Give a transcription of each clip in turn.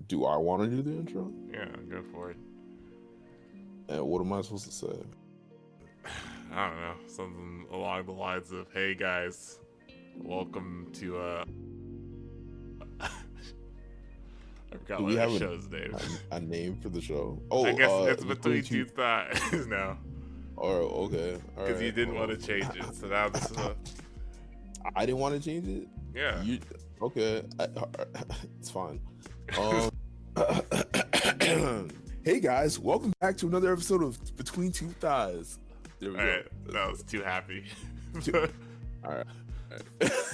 Do I want to do the intro? Yeah, go for it. And what am I supposed to say? I don't know, something along the lines of, "Hey guys, welcome to I forgot Do what we the have show's name. a name for the show? Oh, I guess it's between two thighs now, Oh, okay. All because you right. didn't want to change it. So now this is I didn't want to change it. yeah. Okay. It's fine. Hey guys, welcome back to another episode of Between Two Thighs. There we All go. right, that was too happy. All right.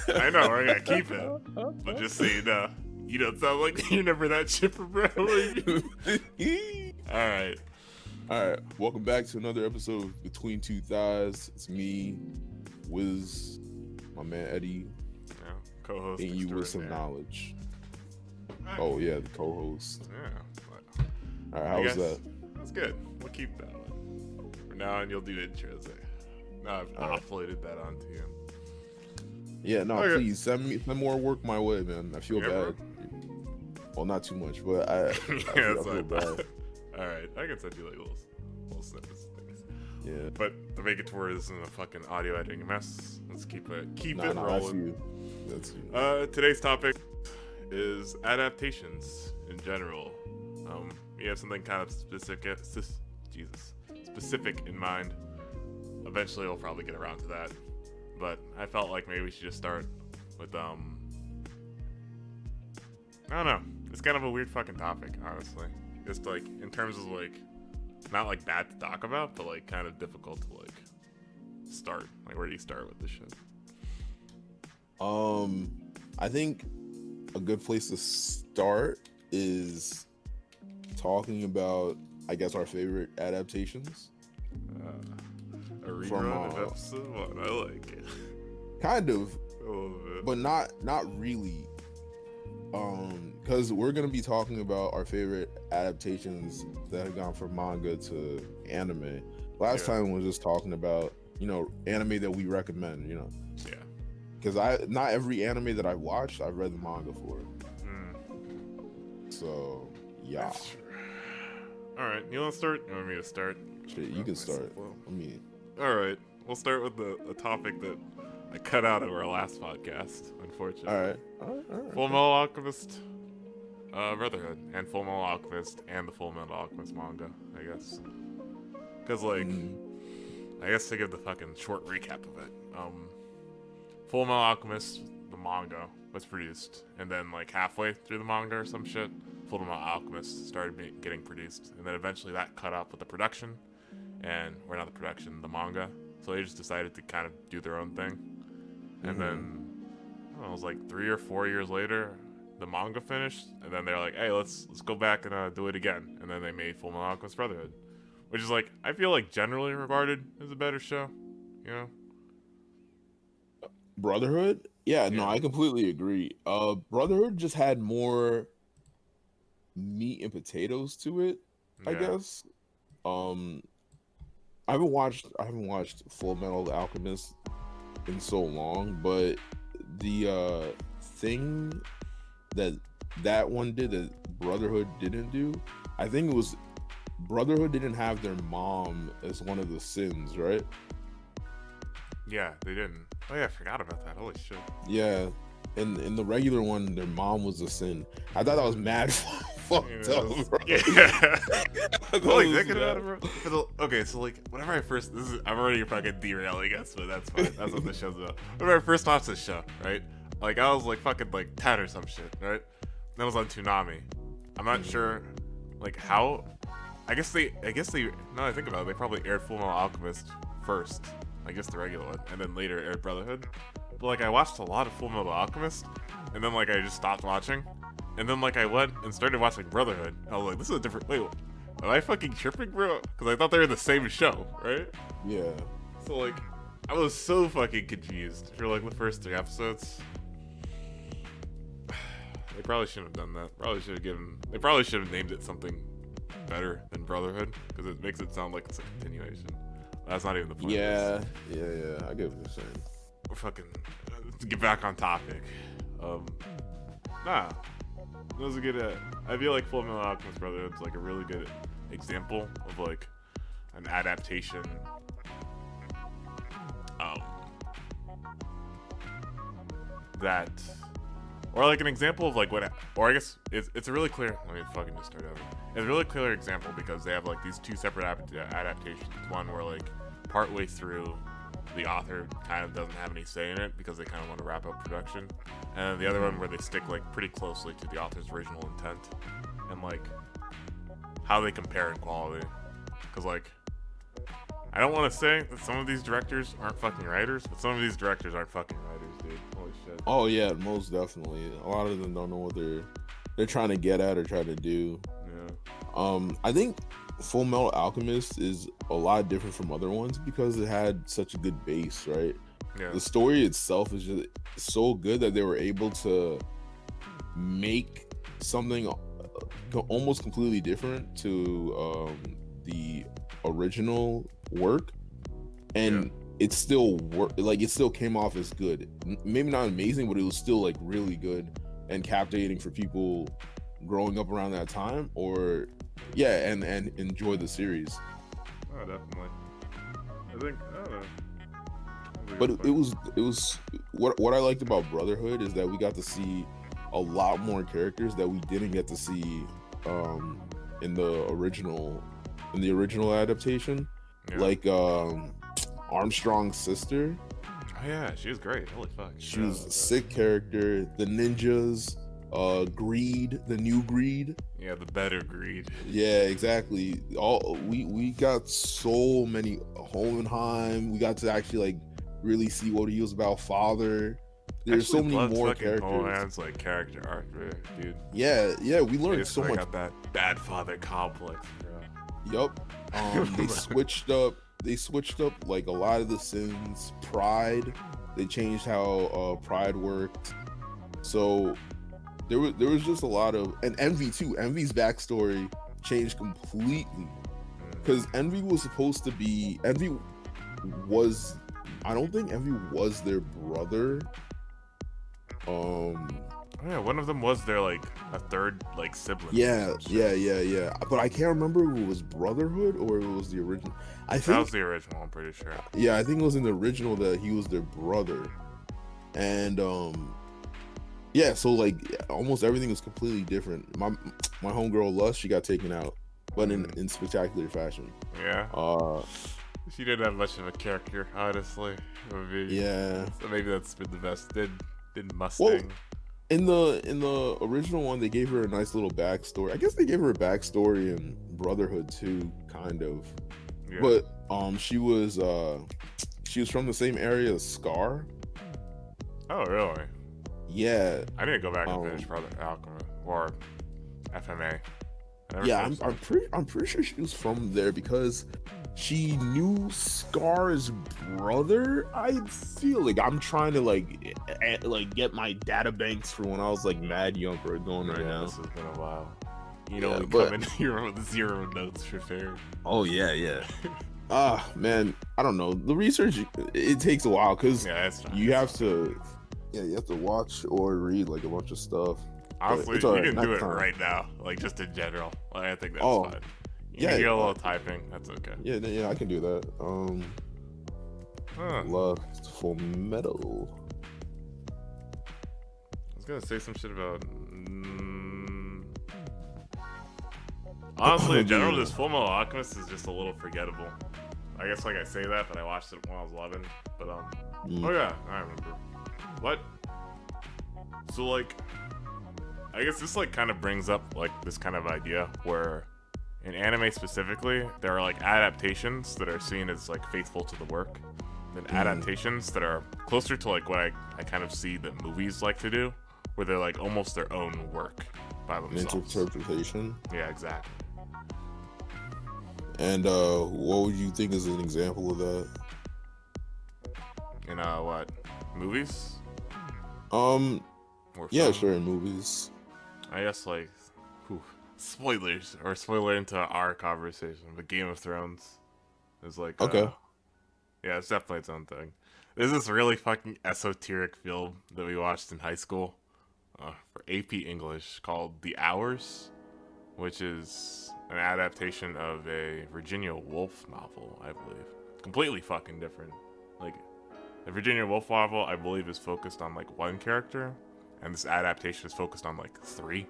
I know we're gonna keep it, but just so you don't sound like you're never that chipper, bro. All right. All right, welcome back to another episode of Between Two Thighs. It's me, Wiz, my man Eddie, Yeah, co-host. and you with some extraordinaire. knowledge. Oh yeah, the co-host. Yeah. All right, how was that? That's good. We'll keep that one. From now on, you'll do intros. Now I've All right. offloaded that onto you. Yeah, no, Okay. please send more work my way, man. I feel Yeah, bro. bad. Well, not too much, but I Yeah, feel that's bad. All right, I can send you like little snippets of things. Yeah. But to make it to where this isn't a fucking audio editing mess, let's keep it Nah, that's rolling. you. That's you. Today's topic is adaptations in general. We have something kind of specific in mind. Eventually, we'll probably get around to that. But I felt like maybe we should just start with I don't know. It's kind of a weird fucking topic, honestly. Just like in terms of like not like bad to talk about, but like kind of difficult to like start. Like where do you start with this shit? I think a good place to start is talking about, I guess, our favorite adaptations. A rerun From, of episode 1. I like it. Kind of, A little bit. but not really. Because we're gonna be talking about our favorite adaptations that have gone from manga to anime. Last time we were just talking about, anime that we recommend, Yeah. because not every anime that I've watched I've read the manga for. So yeah, That's true. All right, you want to start? You want me to start? shit, you can start. I mean, All right, we'll start with the topic that I cut out of our last podcast, unfortunately. all right. Full Metal Alchemist Brotherhood, and Full Metal Alchemist and the Full Metal Alchemist manga, I guess. Because, like, I guess to give the fucking short recap of it, Full Metal Alchemist, the manga, was produced, and then, like, halfway through the manga or some shit, Full Metal Alchemist started getting produced, and then eventually that cut off with the production, or not the production, the manga, so they just decided to kind of do their own thing, and then, I don't know, it was like 3 or 4 years later, the manga finished, and then they're like, hey, let's go back and do it again, and then they made Full Metal Alchemist Brotherhood, which is like, I feel like generally regarded as a better show, you know? Brotherhood? Yeah, no, Yeah. I completely agree. Brotherhood just had more meat and potatoes to it, I Yeah. guess. I haven't watched Full Metal Alchemist in so long, but the thing that one did that Brotherhood didn't do, I think it was Brotherhood didn't have their mom as one of the sins, right? Yeah, they didn't. Oh yeah, I forgot about that. Holy shit. Yeah. In the regular one, their mom was a sin. I thought that was mad fucked Yeah, up, bro. Yeah. I thought Like, it was thinking mad. about it, bro. Okay, so like, whenever I first, I'm already fucking derailing us, but that's fine. That's what this show's about. Whenever I first watched this show, right? Like, I was like fucking like 10 or some shit, right? That was on Toonami. I'm not sure, like how. I guess they. Now that I think about it, they probably aired Full Metal Alchemist first. I guess the regular one, and then later aired Brotherhood. But like, I watched a lot of Full Metal Alchemist, and then like I just stopped watching, and then like I went and started watching Brotherhood. I was like, this is a different. Wait, am I fucking tripping, bro? Because I thought they were the same show, right? Yeah. So like, I was so fucking confused for like the first 3 episodes. They probably shouldn't have done that. They probably should have named it something better than Brotherhood, because it makes it sound like it's a continuation. That's not even the point. Yeah. I get what you're saying. We're fucking to get back on topic. Nah, It was a good. I feel like Full Metal Alchemist Brotherhood's like a really good example of like an adaptation. Um, that, or like an example of like what, or I guess it's a really clear. Let me fucking just start over. It's a really clear example because they have like these two separate adaptations. One where like partway through, the author kind of doesn't have any say in it because they kind of want to wrap up production, and then the other one where they stick like pretty closely to the author's original intent, and like how they compare in quality. Because like I don't want to say that some of these directors aren't fucking writers, but some of these directors aren't fucking writers, dude. Holy shit. Oh yeah, most definitely. A lot of them don't know what they're trying to get at or trying to do. Yeah. I think Full Metal Alchemist is a lot different from other ones because it had such a good base, right? Yeah. The story itself is just so good that they were able to make something almost completely different to the original work, and it still worked. Like it still came off as good. Maybe not amazing, but it was still like really good and captivating for people growing up around that time, or yeah, and enjoy the series. Oh, definitely. I think I don't know. But it was what I liked about Brotherhood is that we got to see a lot more characters that we didn't get to see in the original adaptation. Yeah. Like Armstrong's sister. Oh yeah, she was great. Holy fuck. She was a sick character. The ninjas, Greed, the new Greed. Yeah, the better Greed. Yeah, exactly. All we got so many Hohenheim. We got to actually like really see what he was about. Father. There's so many more characters. Hohenheim's like character arc, dude. Yeah, we learned so much. Got that bad father complex, bro. Yup. They switched up like a lot of the sins. Pride. They changed how pride worked. So there was just a lot of, and Envy too. Envy's backstory changed completely because Envy was supposed to be I don't think Envy was their brother. Yeah, one of them was their like a third like sibling. Yeah. But I can't remember if it was Brotherhood or it was the original. I think that was the original. I'm pretty sure. Yeah, I think it was in the original that he was their brother, and yeah. So like almost everything was completely different. My homegirl Lust, she got taken out, but in spectacular fashion. Yeah. She didn't have much of a character, honestly. Yeah. So maybe that's been the best. Did Mustang. Well, in the original one, they gave her a nice little backstory. I guess they gave her a backstory in Brotherhood too, kind of. Yeah. But she was from the same area as Scar. Oh really? Yeah. I need to go back and finish Brother Alchemist or FMA. Yeah, I'm pretty sure she was from there because she knew Scar's brother. I feel like I'm trying to like get my data banks for when I was like mad young for it going right now. This has been a while. You know, we come in here with 0 notes for fair. Oh yeah. Man, I don't know. The research it takes a while because you have to watch or read like a bunch of stuff. Honestly, you can do it right now, like just in general. Like, I think that's fine. You can get a little typing. That's okay. Yeah, I can do that. Love Full Metal. I was gonna say some shit about. Honestly, in general, this Full Metal Alchemist is just a little forgettable. I guess like I say that, but I watched it when I was 11. But oh yeah, I remember. What? So like, I guess this like kind of brings up like this kind of idea where in anime specifically, there are like adaptations that are seen as like faithful to the work, and adaptations that are closer to like what I kind of see that movies like to do, where they're like almost their own work by themselves. Interpretation. Yeah, exactly. And what would you think is an example of that? In what? Movies? Yeah, sure, in movies. I guess like spoilers or spoiler into our conversation, but Game of Thrones is like okay. Yeah, it's definitely its own thing. There's this really fucking esoteric film that we watched in high school for AP English called The Hours, which is an adaptation of a Virginia Woolf novel, I believe. Completely fucking different. Like, the Virginia Woolf novel, I believe, is focused on like one character, and this adaptation is focused on like three.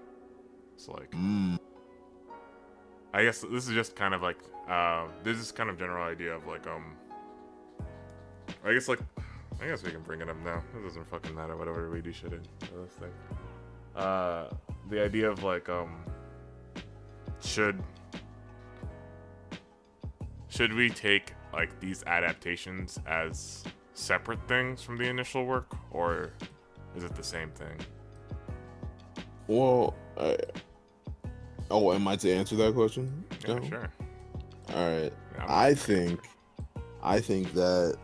So like, I guess this is just kind of like, this is kind of general idea of like, I guess like, I guess we can bring it up now. It doesn't fucking matter whatever we do shit in this thing. The idea of like, should we take like these adaptations as separate things from the initial work, or is it the same thing? Well, am I to answer that question? Yeah, sure. All right. Yeah, I think that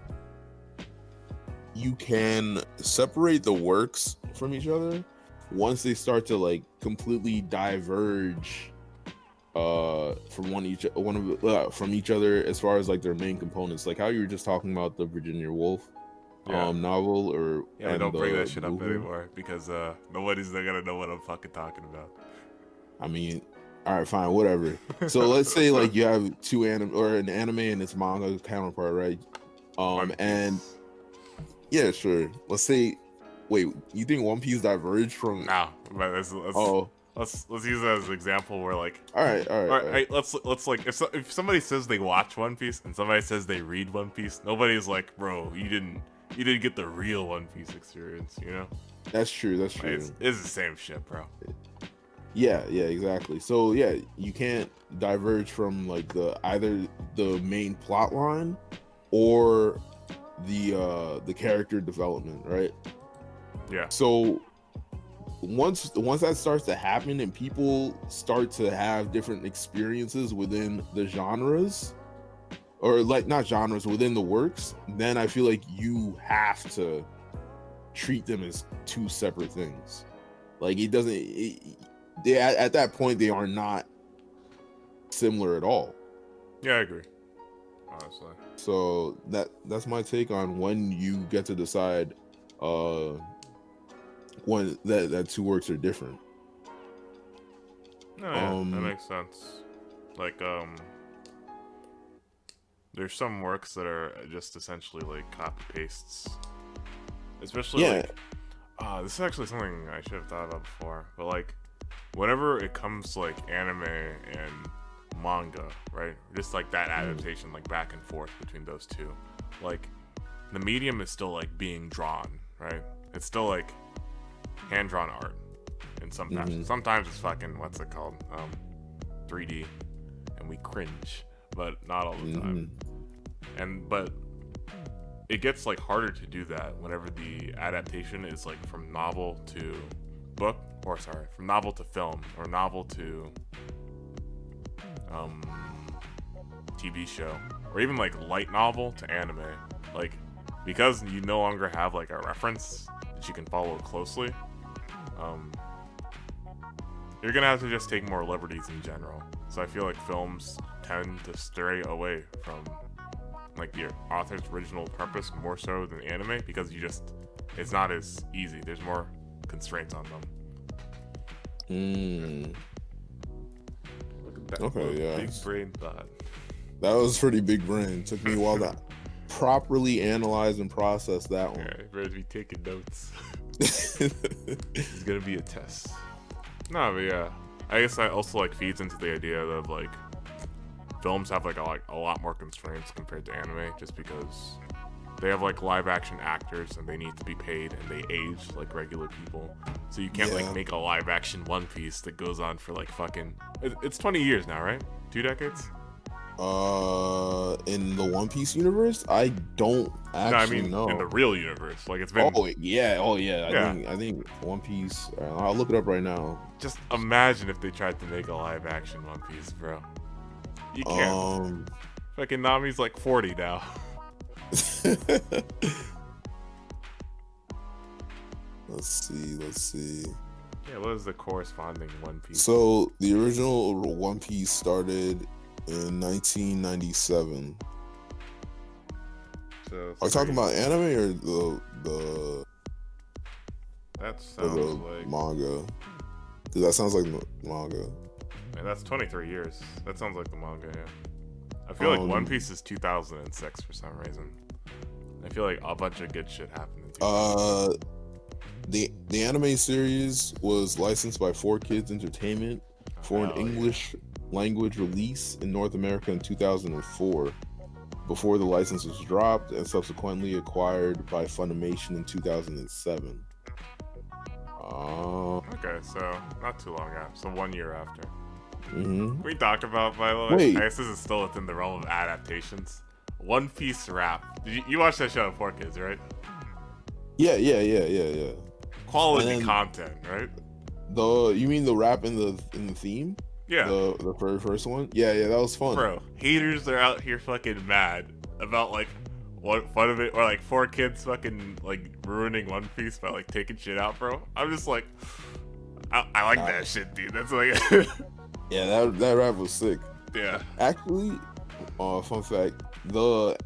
you can separate the works from each other once they start to like completely diverge from each other as far as like their main components, like how you were just talking about the Virginia Woolf novel, or don't bring that shit up anymore because nobody's gonna know what I'm fucking talking about. I mean, all right, fine, whatever. So let's say like you have an anime and its manga counterpart, right? And yeah, sure. Let's say, wait, you think One Piece diverged from? No, but let's use that as an example where like, all right. Let's like, if somebody says they watch One Piece and somebody says they read One Piece, nobody's like, bro, you didn't get the real One Piece experience, you know? That's true. Like, it's the same shit, bro. Yeah, exactly. So yeah, you can't diverge from like either the main plot line or the character development, right? Yeah. So once that starts to happen and people start to have different experiences within the genres, or like not genres, within the works, then I feel like you have to treat them as two separate things. Like at that point they are not similar at all. Yeah, I agree, honestly. So that's my take on when you get to decide when that two works are different. No, yeah, that makes sense. Like, there's some works that are just essentially like copy pastes, especially like, this is actually something I should have thought about before, but like, whenever it comes to like anime and manga, right? Just like that adaptation, like back and forth between those two, like the medium is still like being drawn, right? It's still like hand-drawn art in some fashion. Sometimes it's fucking, what's it called, 3D, and we cringe, but not all the time. But it gets like harder to do that whenever the adaptation is like from novel to book, or sorry, from novel to film, or novel to TV show, or even like light novel to anime. Like, because you no longer have like a reference that you can follow closely, you're gonna have to just take more liberties in general. So I feel like films tend to stray away from like the author's original purpose more so than anime, because it's not as easy. There's more constraints on them. Look at that. Okay, yeah. Big brain thought. That was pretty big brain. Took me a while to properly analyze and process that one. Yeah, you better be taking notes. It's gonna be a test. No, but yeah, I guess that also like feeds into the idea of like films have like a lot more constraints compared to anime, just because they have like live action actors and they need to be paid and they age like regular people. So you can't like make a live action One Piece that goes on for like fucking, it's 20 years now, right? 2 decades? In the One Piece universe, I don't actually know. In the real universe, like it's been. Oh yeah. I think One Piece. I'll look it up right now. Just imagine if they tried to make a live action One Piece, bro. You can't. Fucking Nami's like 40 now. Let's see. Yeah, what is the corresponding One Piece? So the original One Piece started in 1997. So are you talking about anime or the That for sounds the like. manga. Because that sounds like manga. Man, that's 23 years. That sounds like the manga, yeah. I feel like One Um, Piece is 2006 for some reason. I feel like a bunch of good shit happened in 2006. uh, the anime series was licensed by 4Kids Entertainment for an Hell English language release in North America in 2004, before the license was dropped and subsequently acquired by Funimation in 2007. Okay, so not too long after. So 1 year after. Mm-hmm. Can we talk about, by the way? Wait. I guess this is still within the realm of adaptations. One Piece Rap. You watched that show for kids, right? Yeah. Quality And content, right? you mean the rap in the theme? Yeah. The very first one? Yeah, that was fun. Bro, haters are out here fucking mad about like what fun of it, or like 4Kids fucking like ruining One Piece by like taking shit out, bro. I'm just like, I like that shit, dude. That's like, yeah, that rap was sick. Yeah. Actually, fun fact: the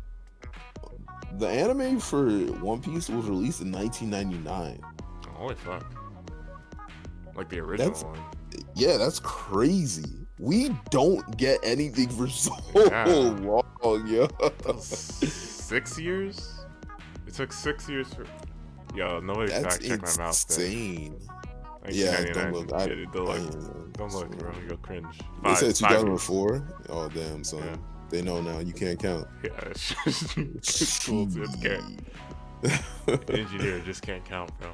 anime for One Piece was released in 1999. Holy fuck! Like the original one. Yeah, that's crazy. We don't get anything for so long, yo. 6 years? It took 6 years for. Yo, nobody fact check my mouth. That's insane. Yeah, don't look. Don't look, bro. You go cringe. They said 2004. Oh damn, son. Yeah. They know now. You can't count. Yeah, it's cool. Just can't. Engineer just can't count, bro.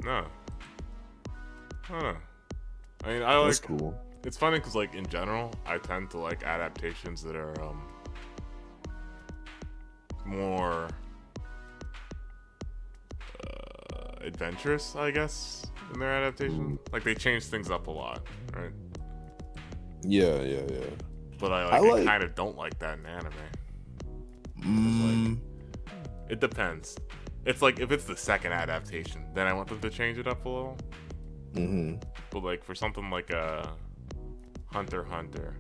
No. I don't know. I mean, I That's like. cool. It's funny because, like, in general, I tend to like adaptations that are more adventurous, I guess, in their adaptation. Like, they change things up a lot, right? Yeah. But I kind of don't like that in anime. Like, it depends. It's like, if it's the second adaptation, then I want them to change it up a little. Mm-hmm. But like for something like Hunter x Hunter,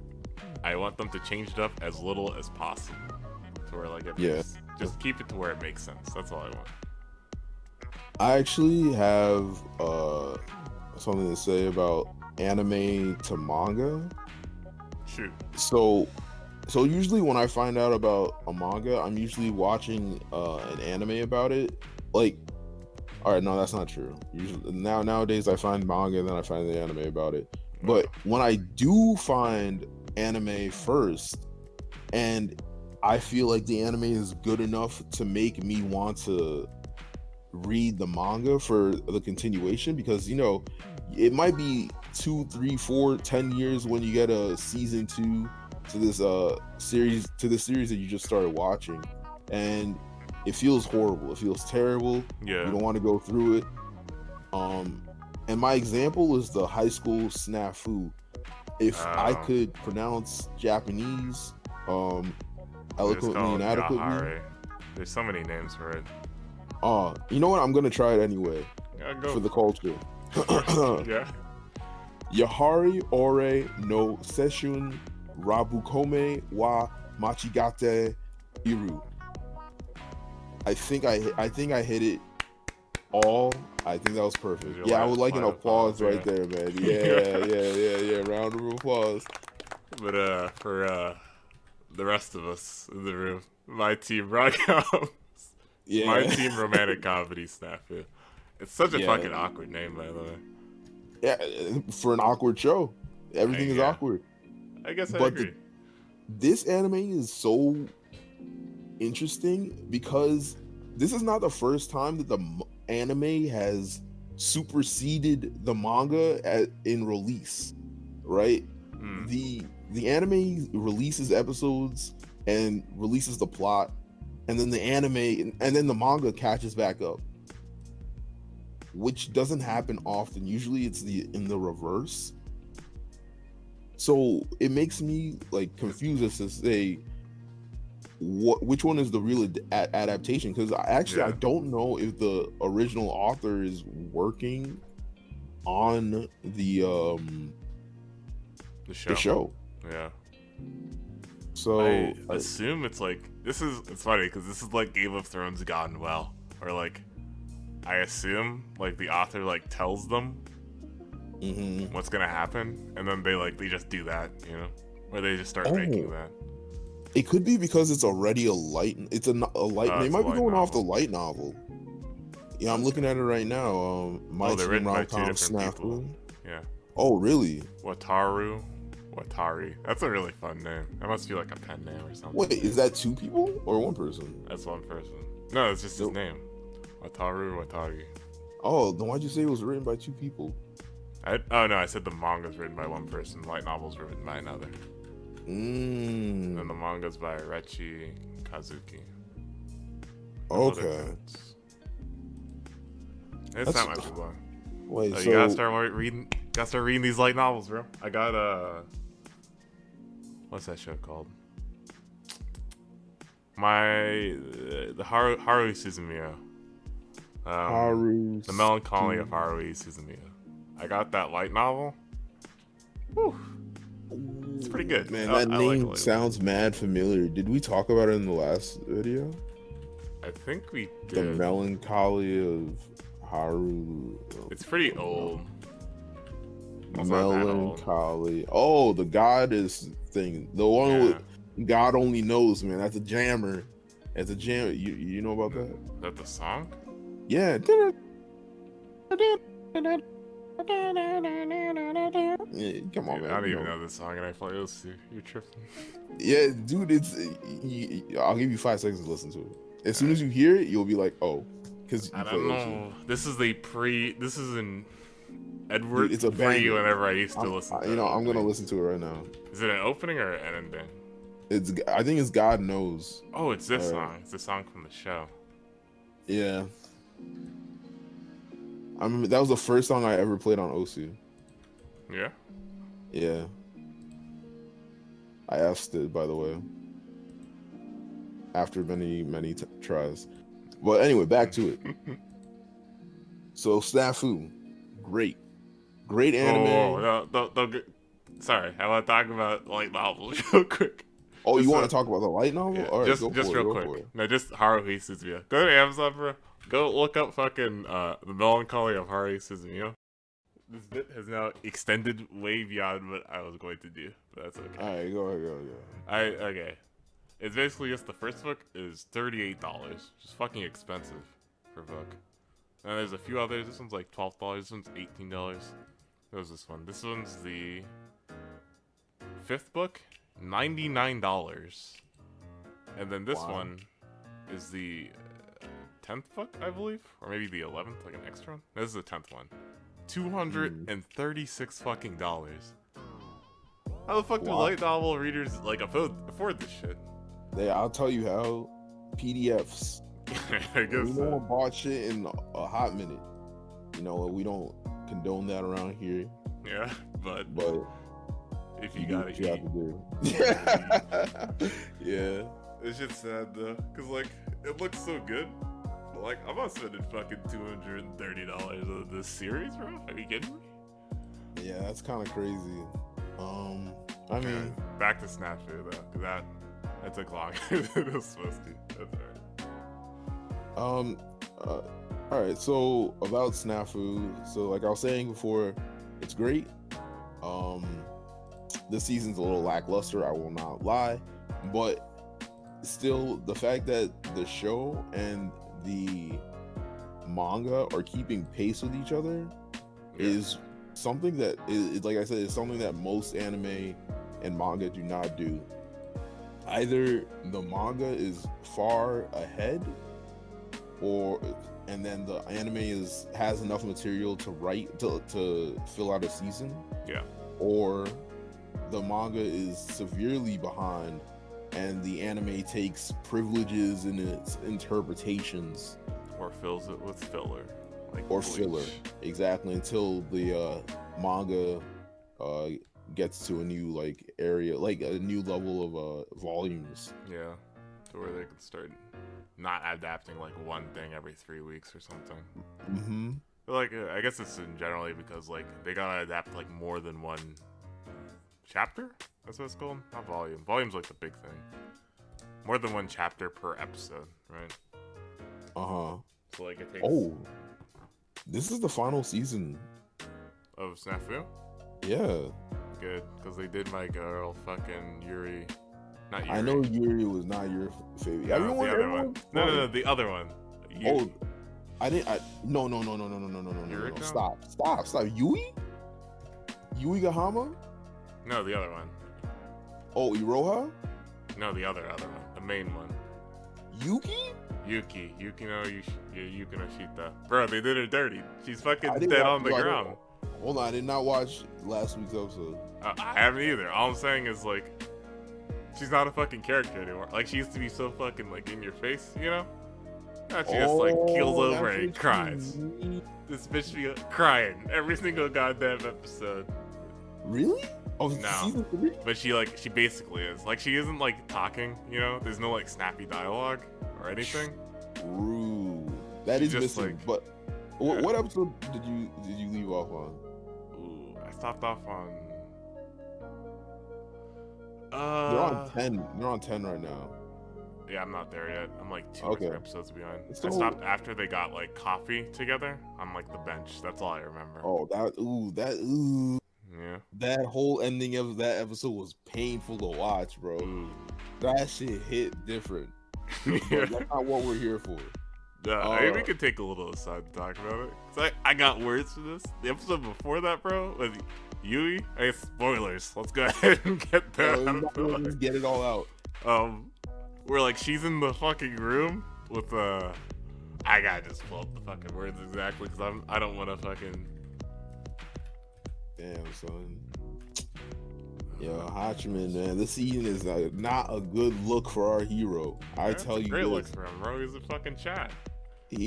I want them to change it up as little as possible. To where like just keep it to where it makes sense. That's all I want. I actually have something to say about anime to manga. Shoot. So usually when I find out about a manga, I'm usually watching an anime about it. Like, all right, no, that's not true. Usually nowadays I find manga and then I find the anime about it. But when I do find anime first, and I feel like the anime is good enough to make me want to read the manga for the continuation, because it might be 2, 3, 4, 10 years when you get a season 2 to this series that you just started watching, and it feels horrible. It feels terrible. Yeah. You don't want to go through it. And my example is the High School Snafu. If I could pronounce Japanese eloquently and adequately. There's so many names for it. You know what? I'm gonna try it anyway. Yeah, go. For the culture. Yeah. Yahari ore no seshun rabukome wa machigate iru. I think I hit it all. I think that was perfect. Yeah, I would like an applause right there, man. Yeah. Round of applause. But for the rest of us in the room, my team rom-coms. Yeah. My team romantic comedy snafu. It's such a fucking awkward name, by the way. Yeah, for an awkward show. Everything is awkward. I guess I agree. This anime is so interesting because this is not the first time that the anime has superseded the manga in release, right? The anime releases episodes and releases the plot, and then the manga catches back up, which doesn't happen often. Usually it's in the reverse. So it makes me like confused as to say which one is the real adaptation, because I don't know if the original author is working on the show. Yeah. So I assume it's like it's funny because this is like Game of Thrones gone well. or like I assume like the author like tells them what's gonna happen, and then they just do that, you know, or they just start making that. It could be because it's already a light. It's a light. They It's a might be light going off the novel. light novel. Yeah, I'm looking at it right now. My they're Team written by two Rom-Com different people. Snafu. Yeah. Oh, really? Watari. That's a really fun name. That must be like a pen name or something. Wait, is that 2 people or 1 person? That's 1 person. No, it's just his name. Watari. Oh, then why'd you say it was written by 2 people? Oh no, I said the manga's written by 1 person. Light novels were written by another. And the manga's by Rechi Kazuki. Okay. It's not much long. Wait, you gotta start reading. Gotta start reading these light novels, bro. I got what's that show called? The Haruhi Suzumiya. The Melancholy of Haruhi Suzumiya. I got that light novel. Whew. It's pretty good. Man, that name like sounds mad familiar. Did we talk about it in the last video? I think we did. The Melancholy of Haru. It's pretty old. Melancholy. Oh, the goddess thing. The one with God only knows, man. That's a jammer. That's a jam. You know about that? Is that the song? Yeah. Yeah, come on, man. I don't even know this song, and I play those two. You're tripping. Yeah, dude. I'll give you 5 seconds to listen to it. As soon as you hear it, you'll be like, oh, because I don't know. This is in Edward. Dude, it's a banger. Whenever I used to listen to it. I'm gonna listen to it right now. Is it an opening or an ending? I think it's God Knows. Oh, it's this song. It's the song from the show. Yeah. I remember that was the first song I ever played on OSU. Yeah? Yeah. I asked it, by the way. After many tries. But anyway, back to it. So, Snafu. Great anime. Oh, no, sorry, I want to talk about light novels real quick. Oh, you want to talk about the light novel? Yeah, all right, just real quick. No, just Haruhi Suzumiya. Go to Amazon, bro. Go look up fucking The Melancholy of Haruhi Suzumiya. This bit has now extended way beyond what I was going to do, but that's okay. Alright, go ahead. Okay. It's basically just the first book is $38, which is fucking expensive for a book. And there's a few others. This one's like $12. This one's $18. What was this one? This one's the 5th book, $99. And then this one is the 10th book, I believe, or maybe the 11th, like an extra one. This is the 10th one. $236 fucking dollars. How the fuck do light novel readers like afford this shit? I'll tell you how. PDFs. I guess we don't bought shit in a hot minute. You know, we don't condone that around here. Yeah, but if you gotta you have to do. Yeah. This shit's sad though, cause like it looks so good. But, like I'm not spending fucking $230 on this series, bro. Are you kidding me? Yeah, that's kind of crazy. I mean, back to Snafu though. That took longer than it was supposed to. That's alright. Alright, so about Snafu, so like I was saying before, it's great. This season's a little lackluster, I will not lie, but still the fact that the show and the manga are keeping pace with each other is something that is, like I said, is something that most anime and manga do not do. Either the manga is far ahead, and then the anime has enough material to write to fill out a season. Yeah. Or the manga is severely behind, and the anime takes privileges in its interpretations, or fills it with filler, filler, exactly, until the manga gets to a new area, like a new level of volumes. Yeah, to where they can start not adapting like one thing every 3 weeks or something. Mm-hmm. But, like I guess it's generally because like they gotta adapt like more than one chapter. That's what it's called. Not volume. Volume's like the big thing. More than one chapter per episode, right? So like it takes Oh, this is the final season. of Snafu. Yeah, Good, because they did my girl fucking Yuri. Not Yuri. I know Yuri was not your favorite. No, Everyone, the other everyone. one. No, the other one. Oh, I didn't. No. Yuriko? Stop. Yui Gahama? No, the other one. Oh, Iroha? No, the other one. The main one. Yuki? Yuki no Shita. Bro, they did her dirty. She's I fucking didn't dead watch- on the no, I didn't- ground. Hold on, I did not watch last week's episode. I haven't either. All I'm saying is like, she's not a fucking character anymore. Like she used to be so fucking like in your face, you know? Now she just like keels Oh, over that's and what cries. you mean. This bitch be crying every single goddamn episode. Really? Oh, No. season 3? But she basically is. Like she isn't like talking, you know? There's no like snappy dialogue or anything. True. That She is just, missing. like- But Yeah. what episode did you leave off on? Ooh, I stopped off on. They're on 10. They're on 10 right now. Yeah, I'm not there yet. I'm like 2 Okay. or 3 episodes behind. I So- stopped after they got like coffee together on like the bench. That's all I remember. Oh, Yeah. that whole ending of that episode was painful to watch, bro. Ooh. That shit hit different. But Yeah. that's not what we're here for. Maybe we could take a little aside to talk about it. 'Cause I got words for this. The episode before that, bro, with Yui. I guess spoilers. Let's go ahead and get that out of the way. Let's get it all out. Where like she's in the fucking room with I gotta just pull up the fucking words exactly because I don't want to fucking. Damn, son. Yo, Hachiman, man, this season is not a good look for our hero. I tell you great this. looks for him, bro. He's a fucking chat. It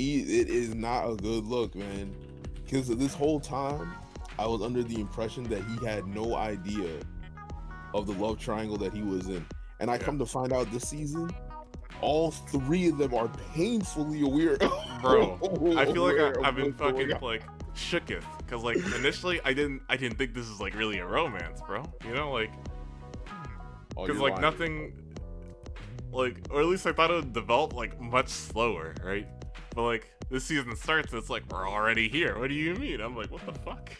is not a good look, man. Because this whole time, I was under the impression that he had no idea of the love triangle that he was in. And I come to find out this season, all 3 of them are painfully aware. Bro, I feel like aware of I've been what's going fucking on. like shooketh because like initially I didn't think this was like really a romance, bro. You know, like Oh, because you're like lying. nothing, like or at least I thought it would develop like much slower, right? But like this season starts, and it's like we're already here. What do you mean? I'm like, what the fuck?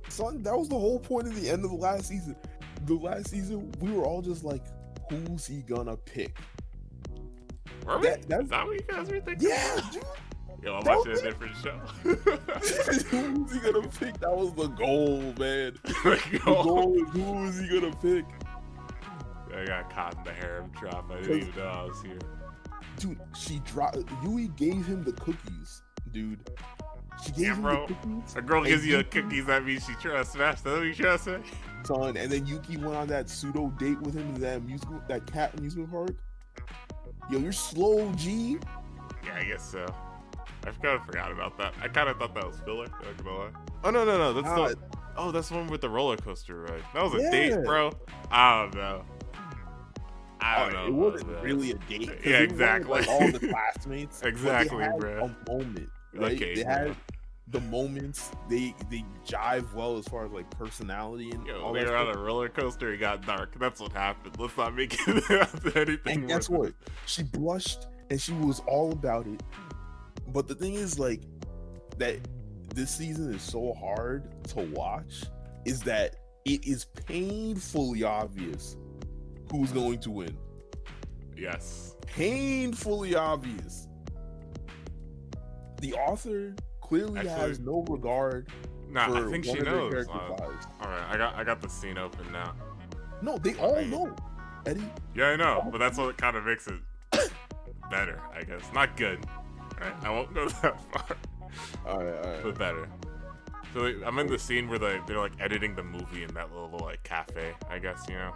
Son, that was the whole point of the end of the last season. The last season, we were all just like, who's he gonna pick? Were we? That's- Is that what you guys were thinking? Yeah, dude. Yo, I'm that watching a was it. different show. Who's he gonna pick? That was the goal, man. Like, The yo, goal is who is he gonna pick? I got caught in the harem drop. I didn't even know I was here. Dude, she dropped. Yui gave him the cookies, dude. She gave Yeah, him bro. the cookies. A girl and gives you a Yuki- cookies, that means she trying to smash. That's what you trying to say? son, and then Yuki went on that pseudo date with him in that cat amusement park. Yo, you're slow, G. Yeah, I guess so. I kind of forgot about that. I kind of thought that was filler. Not gonna lie. Oh no, that's Nah. the. Oh, that's the one with the roller coaster ride. That was a Yeah. date, bro. I don't know. I don't know. It wasn't really a date. 'cause Yeah, it was exactly. like all the classmates. but Exactly, they had bro. A moment, right? Okay, they bro. had the moments. They jive well as far as like personality and Yo, all we that were on stuff. a roller coaster. It got dark. That's what happened. Let's not make it anything. And guess more what? She blushed and she was all about it. But the thing is, like, that this season is so hard to watch is that it is painfully obvious who's going to win. Yes. Painfully obvious. The author clearly Actually- has no regard Nah, for I think one she of their knows. character All lives. right, I got the scene open now. No, they all Right. know. Eddie, Yeah, I know, but that's what kind of makes it better, I guess. Not good. Right? I won't go that far, all right. but better. So I'm in the scene where they're like editing the movie in that little like cafe, I guess, you know.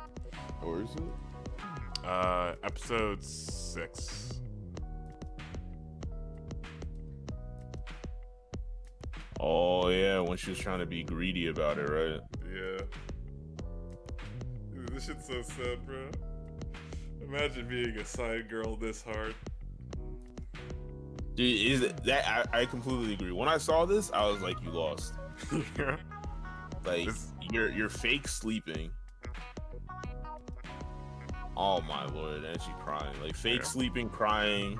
Where is it? Episode 6. Oh yeah, when she was trying to be greedy about it, right? Yeah. Dude, this shit's so sad, bro. Imagine being a side girl this hard. Dude, is it, that I completely agree. When I saw this, I was like, you lost. Yeah. Like This- you're fake sleeping. Oh my lord, and she crying. Like fake Yeah. sleeping, crying.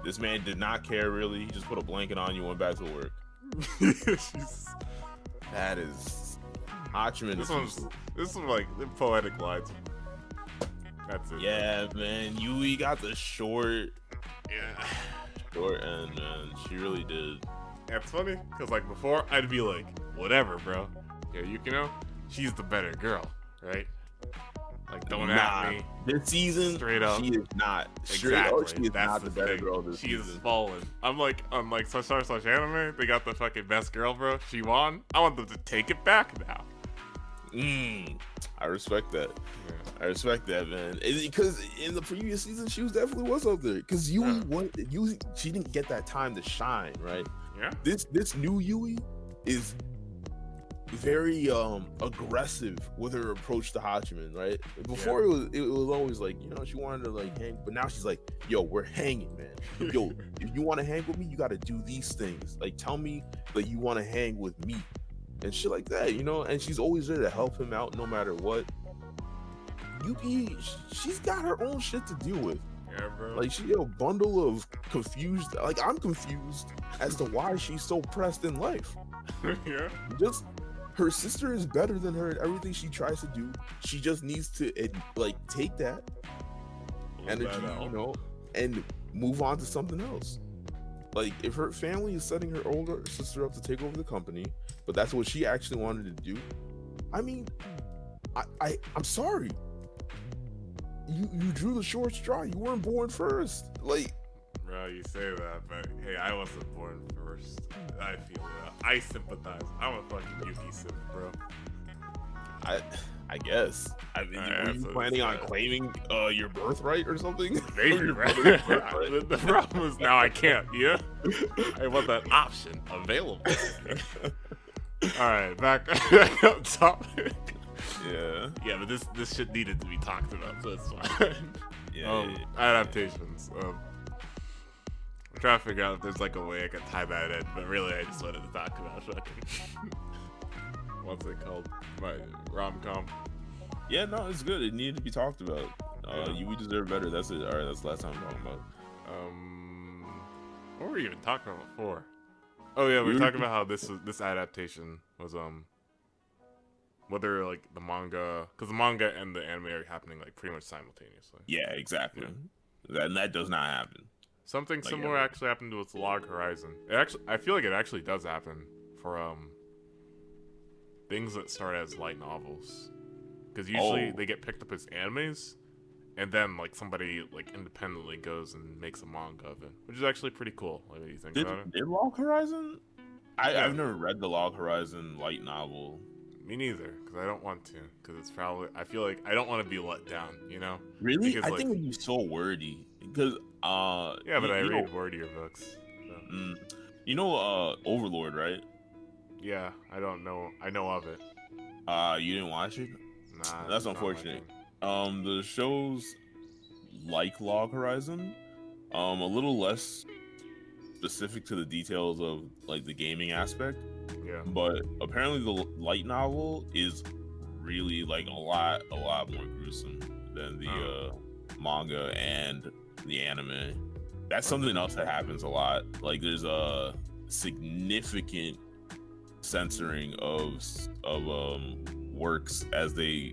This man did not care really. He just put a blanket on you, went back to work. She's, That is Hachiman. this is like the poetic lines. That's it. Yeah, man. Yui got the short end, man. She really did. And it's funny because like before I'd be like, whatever, bro. Yeah, Yukino, she's the better girl, right? Like don't at me. This season, straight up, she is not. Exactly. She is not the better girl this she season. is fallen. I'm like on like //anime, they got the fucking best girl, bro. She won. I want them to take it back now. I respect that. Yeah. I respect that, man. Because in the previous season, she was up there. Because Yui, she didn't get that time to shine, right? Yeah. This new Yui is very aggressive with her approach to Hachiman, right? Before it was always like, she wanted to like hang, but now she's like, yo, we're hanging, man. Yo, if you want to hang with me, you got to do these things. Like, tell me that you want to hang with me and shit like that, and she's always there to help him out no matter what. Yuki, she's got her own shit to deal with. Yeah, bro. Like, she a bundle of confused. Like, I'm confused as to why she's so pressed in life. Yeah. Just her sister is better than her in everything she tries to do. She just needs to take that energy, and move on to something else. Like, if her family is setting her older sister up to take over the company, but that's what she actually wanted to do, I mean, I'm sorry. You drew the short straw. You weren't born first. Like, bro, you say that, but hey, I wasn't born first. I feel that. I sympathize. I'm a fucking Yuki simp, bro. I guess. I mean, were you planning on claiming your birthright or something? Maybe, right? The problem is now I can't. Yeah, I want that option available. All right, back up topic. Yeah, but this shit needed to be talked about, so it's fine. Adaptations. I'm trying to figure out if there's like a way I could tie that in, but really I just wanted to talk about fucking what's it called? My rom-com. Yeah, no, it's good. It needed to be talked about. We deserve better. That's it. All right, that's the last time I'm talking about. What were we even talking about before? Oh yeah, we were talking about how this adaptation was whether like the manga, because the manga and the anime are happening like pretty much simultaneously. Yeah, exactly. Yeah. And that does not happen. Something similar actually happened with Log Horizon. I feel like it actually does happen for things that start as light novels, because usually they get picked up as animes, and then like somebody like independently goes and makes a manga of it, which is actually pretty cool. Like, what do you think about it? Did Log Horizon? I've never read the Log Horizon light novel. Me neither, because I don't want to, because it's probably, I feel like I don't want to be let down, Really? Because, I think it would be so wordy, because yeah, but I read wordier books. So. Overlord, right? Yeah, I don't know. I know of it. You didn't watch it? Nah, that's unfortunate. The shows like Log Horizon, a little less specific to the details of like the gaming aspect. Yeah. But apparently the light novel is really like a lot more gruesome than the manga and the anime. That's something else that happens a lot. Like, there's a significant censoring of works as they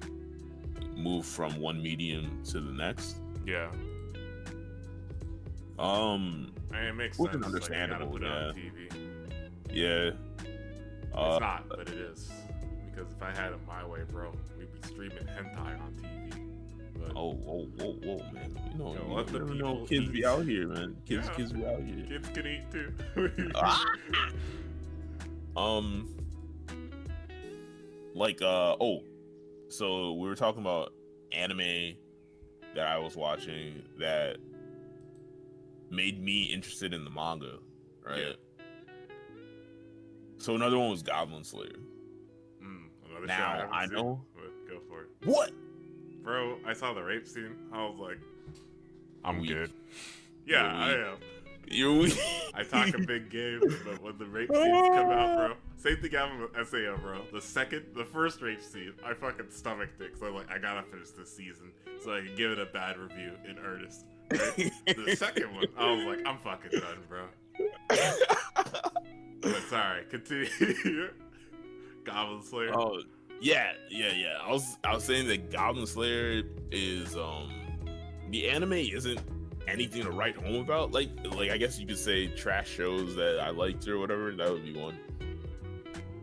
move from one medium to the next. Yeah. It makes which sense. is understandable. Like, you gotta put it on TV. Yeah. It's not, but it is. Because if I had it my way, bro, we'd be streaming hentai on TV. But, whoa, man. Let the people kids eat. be out here, man. Kids be out here. Kids can eat too. So we were talking about anime that I was watching that made me interested in the manga, right? Yeah. So another one was Goblin Slayer. Now I know. Go for it. What? Bro, I saw the rape scene. I was like, I'm good. Yeah, I am. You're weak. I talk a big game, but when the rape scenes come out, bro, same thing happened with SAO, bro. The first rape scene, I fucking stomached it, because I'm like, I gotta finish this season so I can give it a bad review in earnest. Right? the second one, I was like, I'm fucking done, bro. But sorry, continue. Goblin Slayer. Oh, yeah. I was saying that Goblin Slayer is the anime isn't anything to write home about. Like I guess you could say trash shows that I liked or whatever. That would be one.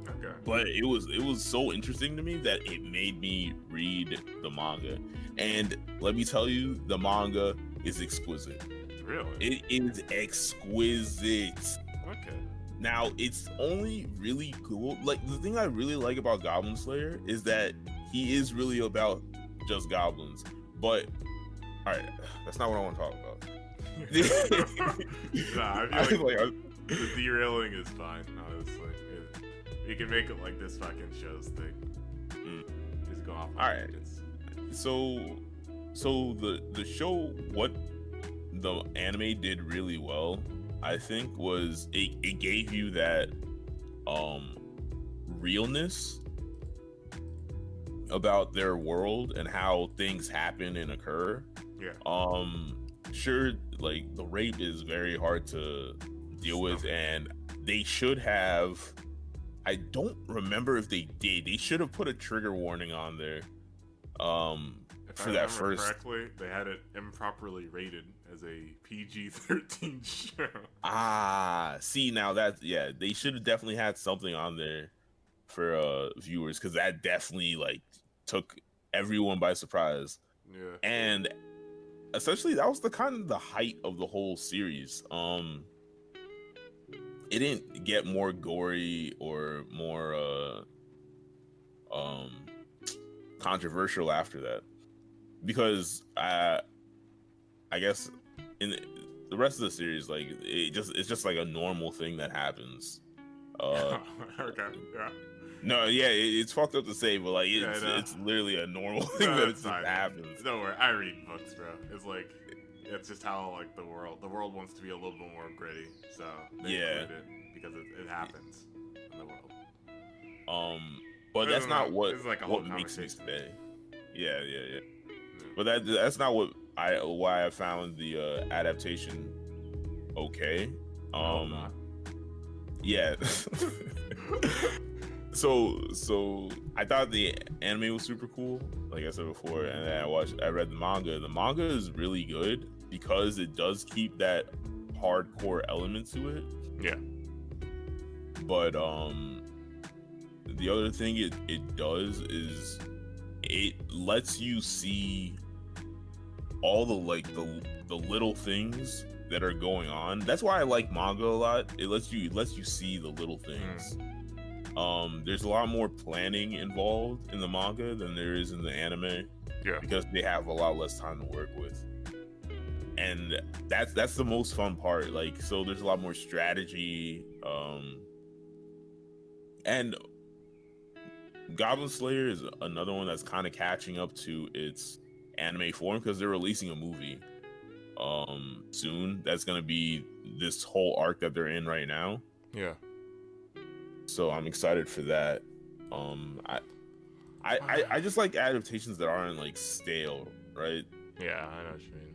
Okay. But it was so interesting to me that it made me read the manga. And let me tell you, the manga is exquisite. Really? It is exquisite. Okay. Now, it's only really cool. Like, the thing I really like about Goblin Slayer is that he is really about just goblins. But, alright, that's not what I want to talk about. Nah, I feel like the derailing is fine, honestly. You can make it like this fucking show's thing. Just go off on Alright. tangents. So the show, what the anime did really well, I think, was it gave you that realness about their world and how things happen and occur. Yeah. Sure, like the rape is very hard to deal with, and they should have, I don't remember if they did, they should have put a trigger warning on there If for I that remember first. correctly, they had it improperly rated as a PG-13 show. See, now that, yeah, they should have definitely had something on there for viewers, because that definitely like took everyone by surprise. Yeah. And essentially that was the kind of the height of the whole series. It didn't get more gory or more controversial after that, because I guess in the rest of the series, like it's just like a normal thing that happens. Okay. Yeah. No, yeah, it's fucked up to say, but like Yeah, I know. it's literally a normal thing No, that it's just fine. happens. Don't worry, I read books, bro. It's like, it's just how like the world wants to be a little bit more gritty, so they Yeah. include it because it happens in the world. But that's not what This is like a whole what makes me conversation. stay. Yeah. But that's not why I found the adaptation okay. Nah. Yeah. So I thought the anime was super cool, like I said before, and then I read the manga. The manga is really good because it does keep that hardcore element to it. Yeah. But the other thing it does is it lets you see all the the little things that are going on. That's why I like manga a lot. It lets you see the little things. There's a lot more planning involved in the manga than there is in the anime. Yeah. Because they have a lot less time to work with. And that's the most fun part. Like, so there's a lot more strategy. And Goblin Slayer is another one that's kind of catching up to its anime form, because they're releasing a movie soon that's gonna be this whole arc that they're in right now. Yeah. So I'm excited for that. I just like adaptations that aren't like stale, right? Yeah, I know what you mean.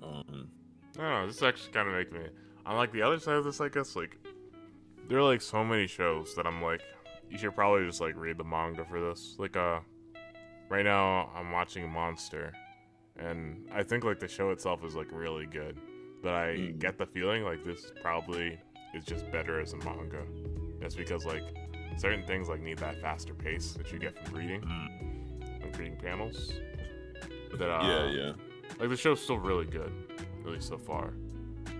I Um, don't know, this actually kind of makes me. On like the other side of this, I guess, like there are like so many shows that I'm like, you should probably just like read the manga for this. Like right now I'm watching Monster, and I think like the show itself is like really good, but I get the feeling like this probably is just better as a manga. That's because like certain things like need that faster pace that you get from reading, like reading panels. That yeah. like the show's still really good, at least so far.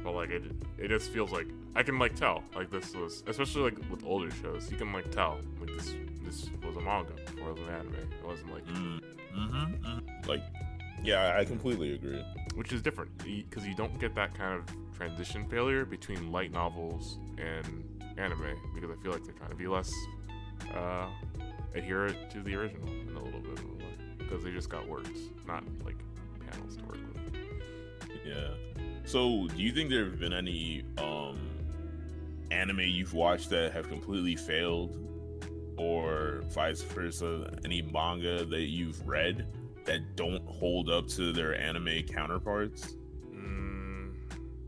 But like it just feels like I can like tell like this was, especially like with older shows, you can like tell like this was a manga before it was an anime. It wasn't like like, yeah, I completely agree. which is different because you don't get that kind of transition failure between light novels and anime, because I feel like they kind of be less adherent to the original in a little bit of a way, because they just got words, not like panels to work with. Yeah. So, do you think there have been any anime you've watched that have completely failed, or vice versa? Any manga that you've read that don't hold up to their anime counterparts.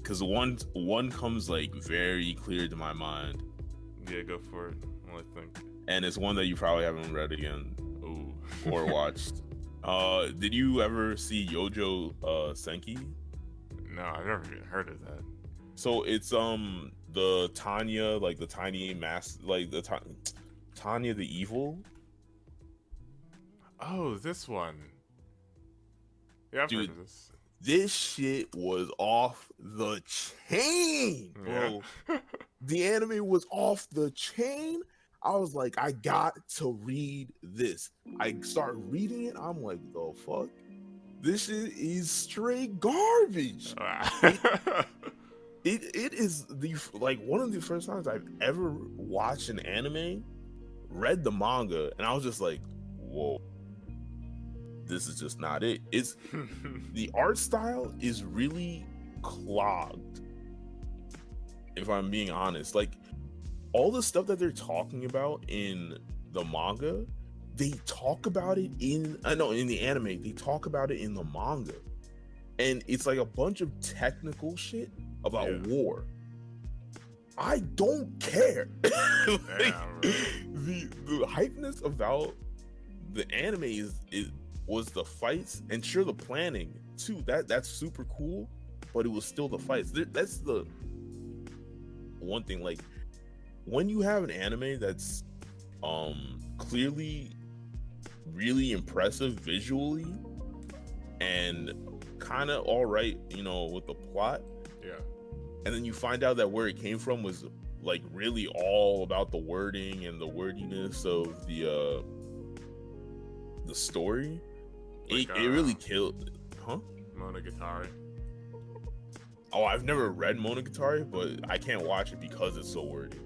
Because one comes like very clear to my mind. Yeah, go for it. Well, I think. And it's one that you probably haven't read again. Ooh. Or watched. Did you ever see Yojo Senki? No, I've never even heard of that. So it's the Tanya, like the tiny mass, like the Tanya the evil. Oh, this one. Yeah, I've heard of this. This shit was off the chain, bro. Yeah. The anime was off the chain. I was like, I got to read this. I start reading it. I'm like, the fuck? This shit is straight garbage. It is the like one of the first times I've ever watched an anime, read the manga, and I was just like, whoa. This is just not it. It's the art style is really clogged. If I'm being honest, like all the stuff that they're talking about in the manga, they talk about it in the anime. They talk about it in the manga, and it's like a bunch of technical shit about war. I don't care. Like, the hypeness about the anime was the fights, and sure, the planning too. That's super cool, but it was still the fights. That's the one thing. Like when you have an anime that's clearly really impressive visually and kind of all right, with the plot. Yeah. And then you find out that where it came from was like really all about the wording and the wordiness of the story. Like, it really killed, huh? Monogatari. Oh, I've never read Monogatari, but I can't watch it because it's so wordy.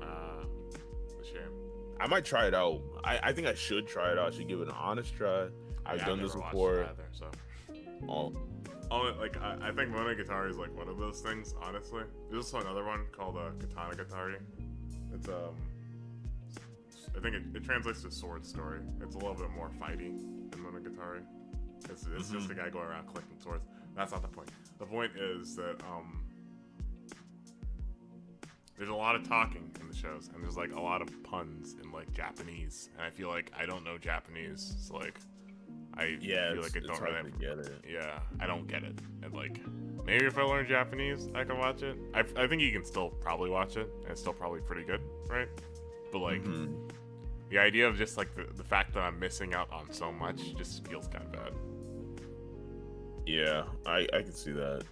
A shame. I might try it out. I think I should try it out. I should give it an honest try. I've done this before. Either, so. Oh, I think Monogatari is like one of those things. Honestly, there's also another one called Katanagatari. It's I think it translates to sword story. It's a little bit more fighty than Monogatari. It's just a guy going around collecting swords. That's not the point. The point is that there's a lot of talking in the shows, and there's like a lot of puns in like Japanese, and I feel like I don't know Japanese, so like I feel like I don't really get it. Yeah, I don't get it, and like maybe if I learn Japanese, I can watch it. I think you can still probably watch it, and it's still probably pretty good, right? But like the idea of just like the fact that I'm missing out on so much just feels kind of bad. Yeah, I can see that.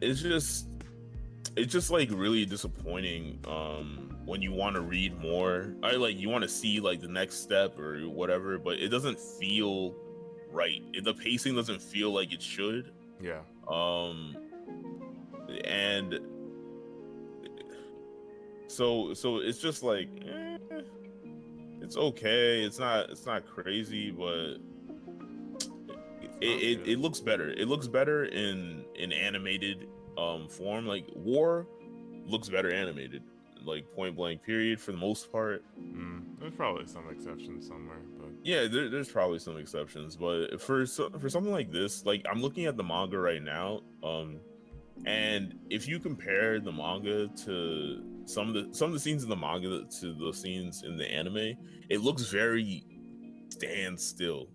It's just like really disappointing when you want to read more. You want to see like the next step or whatever, but it doesn't feel right. The pacing doesn't feel like it should. Yeah. And so it's just like it's okay. It's not crazy, but it looks better. It looks better in animated form. Like War looks better animated, like point blank period for the most part. There's probably some exceptions somewhere, but yeah, there's probably some exceptions, but for something like this, like I'm looking at the manga right now, and if you compare the manga to some of the scenes in the manga to the scenes in the anime, it looks very standstill.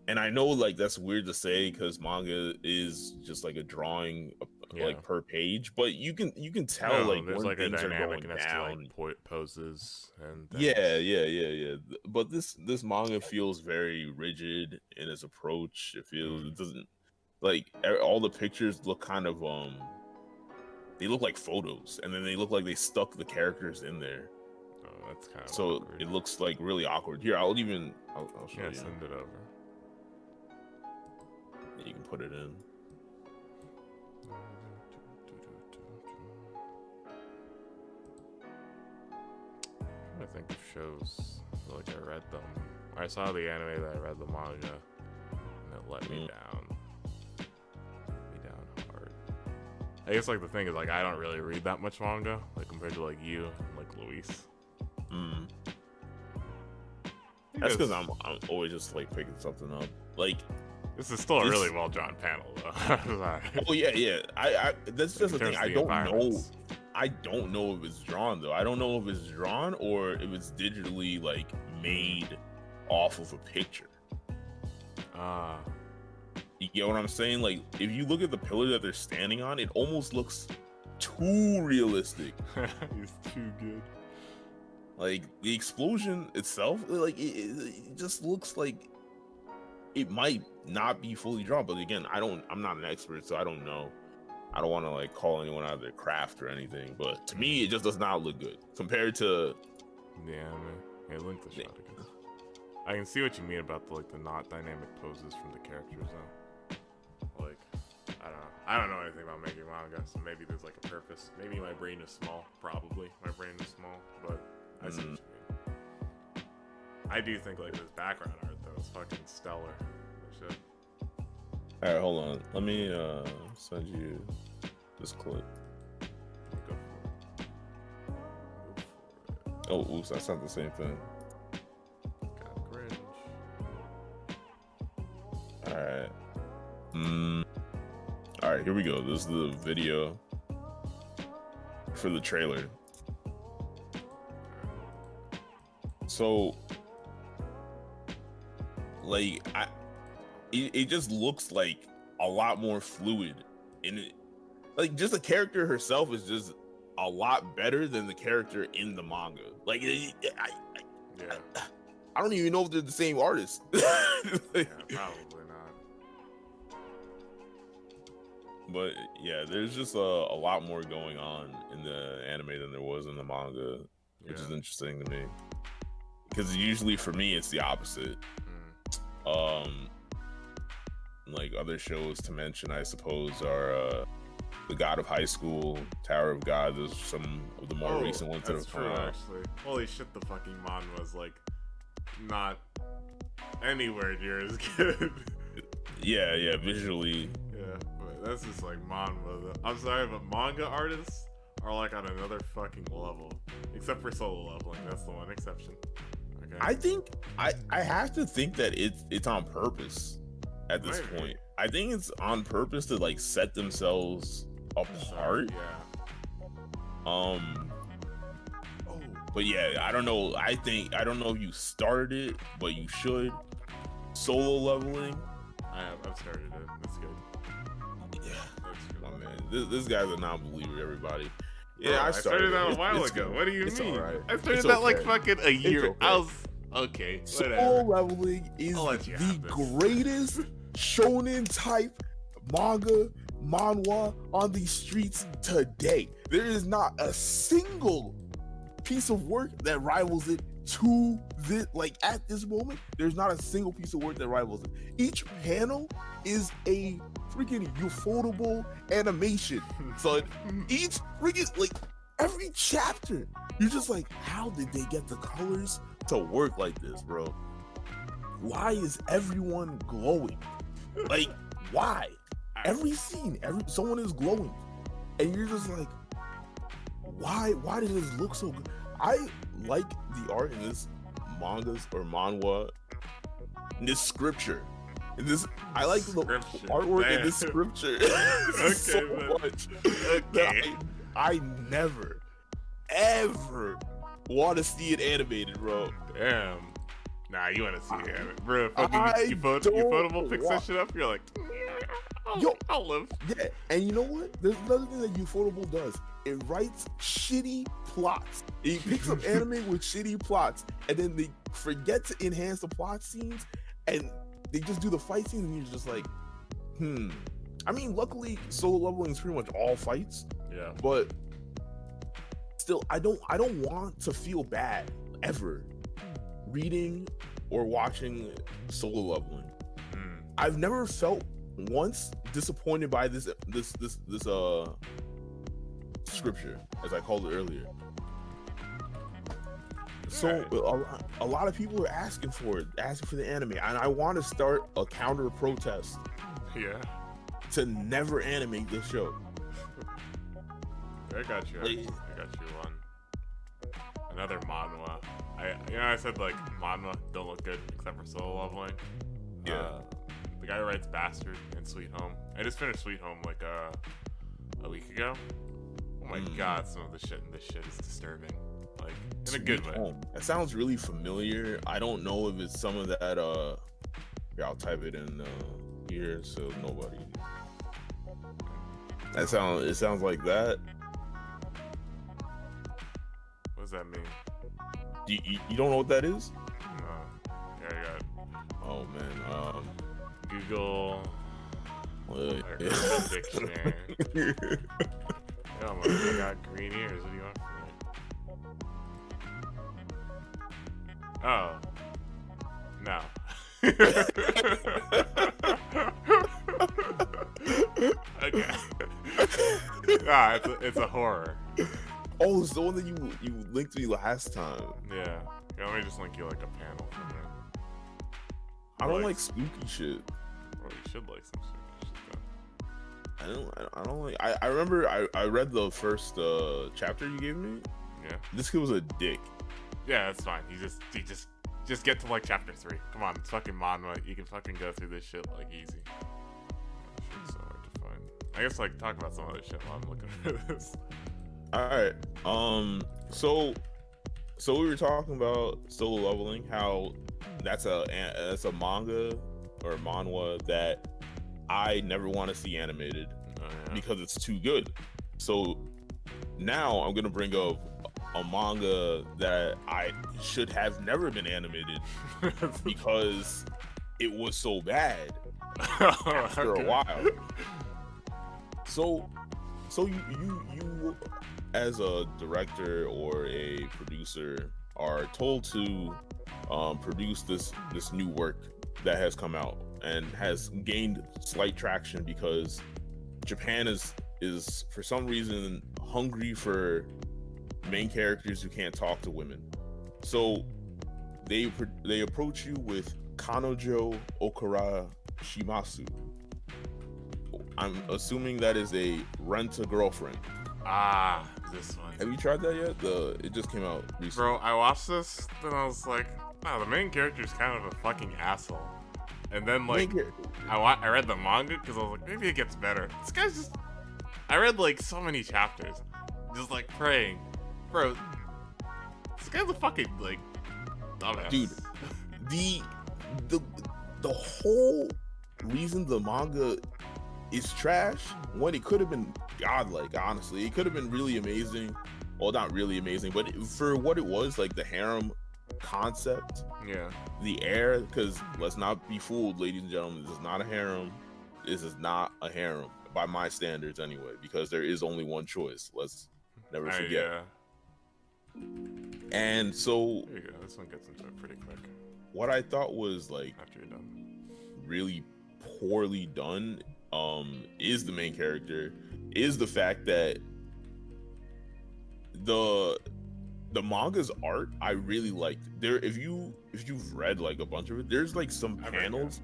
And I know like that's weird to say because manga is just like a drawing like per page, but you can tell like there's when like things a dynamic are going and down. like poses and things. Yeah. But this manga feels very rigid in its approach. It doesn't like all the pictures look kind of they look like photos, and then they look like they stuck the characters in there. Oh, that's kind of so awkward. It looks like really awkward. Here, I'll show you. Send it over. You can put it in. I think of shows like I read them. I saw the anime that I read the manga, and it let me down. Hard. I guess like the thing is like I don't really read that much manga, like compared to like you and like Luis. That's because I'm always just like picking something up. Like this is still a really well drawn panel though. Oh yeah. I that's just the thing. I don't know. Environments. I don't know if it's drawn though. I don't know if it's drawn or if it's digitally like made off of a picture. You get what I'm saying? Like if you look at the pillar that they're standing on, it almost looks too realistic. He's too good. Like the explosion itself, like it just looks like it might not be fully drawn. But again, I'm not an expert, so I don't know. I don't want to like call anyone out of their craft or anything, but to me, it just does not look good compared to. Yeah, man. Hey, link the shot again. I can see what you mean about the not dynamic poses from the characters though. Like, I don't know anything about making manga, so maybe there's like a purpose. Maybe my brain is small. Probably my brain is small, but I see what you mean. I do think like this background art though is fucking stellar. That shit. All right, hold on. Let me send you this clip. Go for it. Go for it. Oh, oops, that's not the same thing. Got cringe. All right. All right, here we go. This is the video for the trailer. So, like, it just looks like a lot more fluid, and it, like, just the character herself is just a lot better than the character in the manga. Like, I don't even know if they're the same artist. Yeah, probably not. But yeah, there's just a lot more going on in the anime than there was in the manga, which is interesting to me. Because usually for me, it's the opposite. Like other shows to mention, I suppose, are The God of High School, Tower of God. There's some of the more recent ones that have come out. Actually, holy shit, the fucking mon was like not anywhere near as good. Yeah, visually. Yeah, but that's just like manhwa. I'm sorry, but manga artists are like on another fucking level. Except for solo leveling, that's the one exception. Okay. I think I have to think that it's on purpose at this point. I think it's on purpose to like set themselves apart. But yeah, I don't know. I don't know if you started it, but you should. Solo leveling. I've started it. That's good. Yeah, my man. This guy's a non-believer, everybody. Yeah, I started that a while ago. What do you mean? I started that like fucking a year. Okay. I was okay. Solo leveling is the greatest shonen type manhwa on these streets today. There is not a single piece of work that rivals it to this. Like at this moment, there's not a single piece of work that rivals it. Each panel is a freaking ufotable animation. So each freaking like every chapter, you're just like, how did they get the colors to work like this, bro? Why is everyone glowing? Like, why? Every scene, someone is glowing, and you're just like, why does this look so good? I like the art in this mangas or manhwa, in this scripture. In this, I like the artwork in this scripture so much. Okay. I never, ever want to see it animated, bro. Damn. Nah, you want to see it, bro? Fucking Ufotable picks that shit up. You're like, I'll live. Yeah, and you know what? There's another thing that Ufotable does. It writes shitty plots. It picks up anime with shitty plots, and then they forget to enhance the plot scenes, and they just do the fight scenes, and you're just like, I mean, luckily, solo leveling is pretty much all fights. Yeah. But still, I don't want to feel bad ever reading or watching solo leveling. I've never felt once disappointed by this scripture, as I called it earlier. So a lot of people are asking for the anime, and I want to start a counter protest. Yeah. To never animate this show. I got you. I got you one. another manhwa. I said like manhwa don't look good except for solo leveling. Yeah. The guy who writes Bastard and Sweet Home. I just finished Sweet Home like a week ago. Oh my god, some of the shit in this shit is disturbing. Like in a good way. Home. That sounds really familiar. I don't know if it's some of that. Yeah, I'll type it in here so nobody. It sounds like that. What does that mean? You don't know what that is? No. Yeah, I got it. Oh man. Google. Yeah. Dictionary. Oh my god, I got green ears. What do you want from me? Oh. No. Okay. It's a horror. Oh, it's the one that you linked me last time. Yeah. Let me just link you like a panel from it. I don't like spooky shit. Well, you should like some spooky shit though. I don't like. I remember I read the first chapter you gave me. Yeah. This kid was a dick. Yeah, that's fine. You just get to like chapter 3. Come on, it's fucking manhwa. You can fucking go through this shit like easy. Shit's so hard to find. I guess like talk about some of this shit while I'm looking for this. All right. So we were talking about solo leveling. How that's a manga or manhwa that I never want to see animated because it's too good. So now I'm gonna bring up a manga that I should have never been animated because it was so bad after a while. So you as a director or a producer are told to produce this new work that has come out and has gained slight traction because Japan is for some reason hungry for main characters who can't talk to women. So they approach you with Kanojo Okara Shimasu. I'm assuming that is a rent-a-girlfriend. Ah, this one. Have you tried that yet? It just came out recently. Bro, I watched this, then I was like, wow, the main character's kind of a fucking asshole. And then like, I read the manga because I was like, maybe it gets better. This guy's just, I read like so many chapters, just like praying. Bro, this guy's a fucking like dumbass. Dude, the whole reason the manga is trash, when it could have been godlike, honestly. It could have been really amazing. Well, not really amazing, but for what it was, like the harem concept, yeah, the air, because let's not be fooled, ladies and gentlemen, this is not a harem. This is not a harem by my standards anyway, because there is only one choice. Let's never forget. Yeah. And so There you go. This one gets into it pretty quick. What I thought was like After you're done. really poorly done is the main character, is the fact that the manga's art I really liked. There, if you've read like a bunch of it, there's like some panels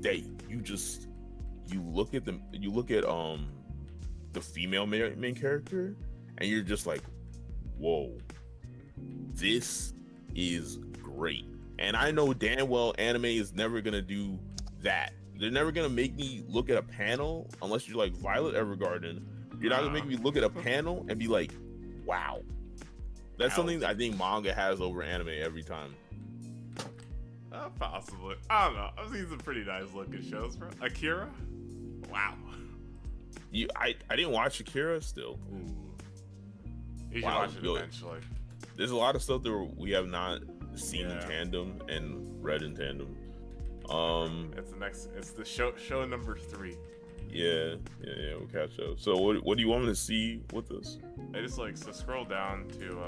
that you look at them, you look at the female main character, and you're just like, whoa, this is great. And I know damn well anime is never gonna do that. They're never gonna make me look at a panel unless you're like Violet Evergarden. You're not gonna make me look at a panel and be like, wow. That's something I think manga has over anime every time. Possibly. I don't know. I've seen some pretty nice looking shows, bro. Akira? Wow. I didn't watch Akira still. Ooh. You should watch it eventually. There's a lot of stuff that we have not seen in tandem and read in tandem. It's the show number 3. Yeah, we'll catch up. So what do you want me to see with this? I just so scroll down to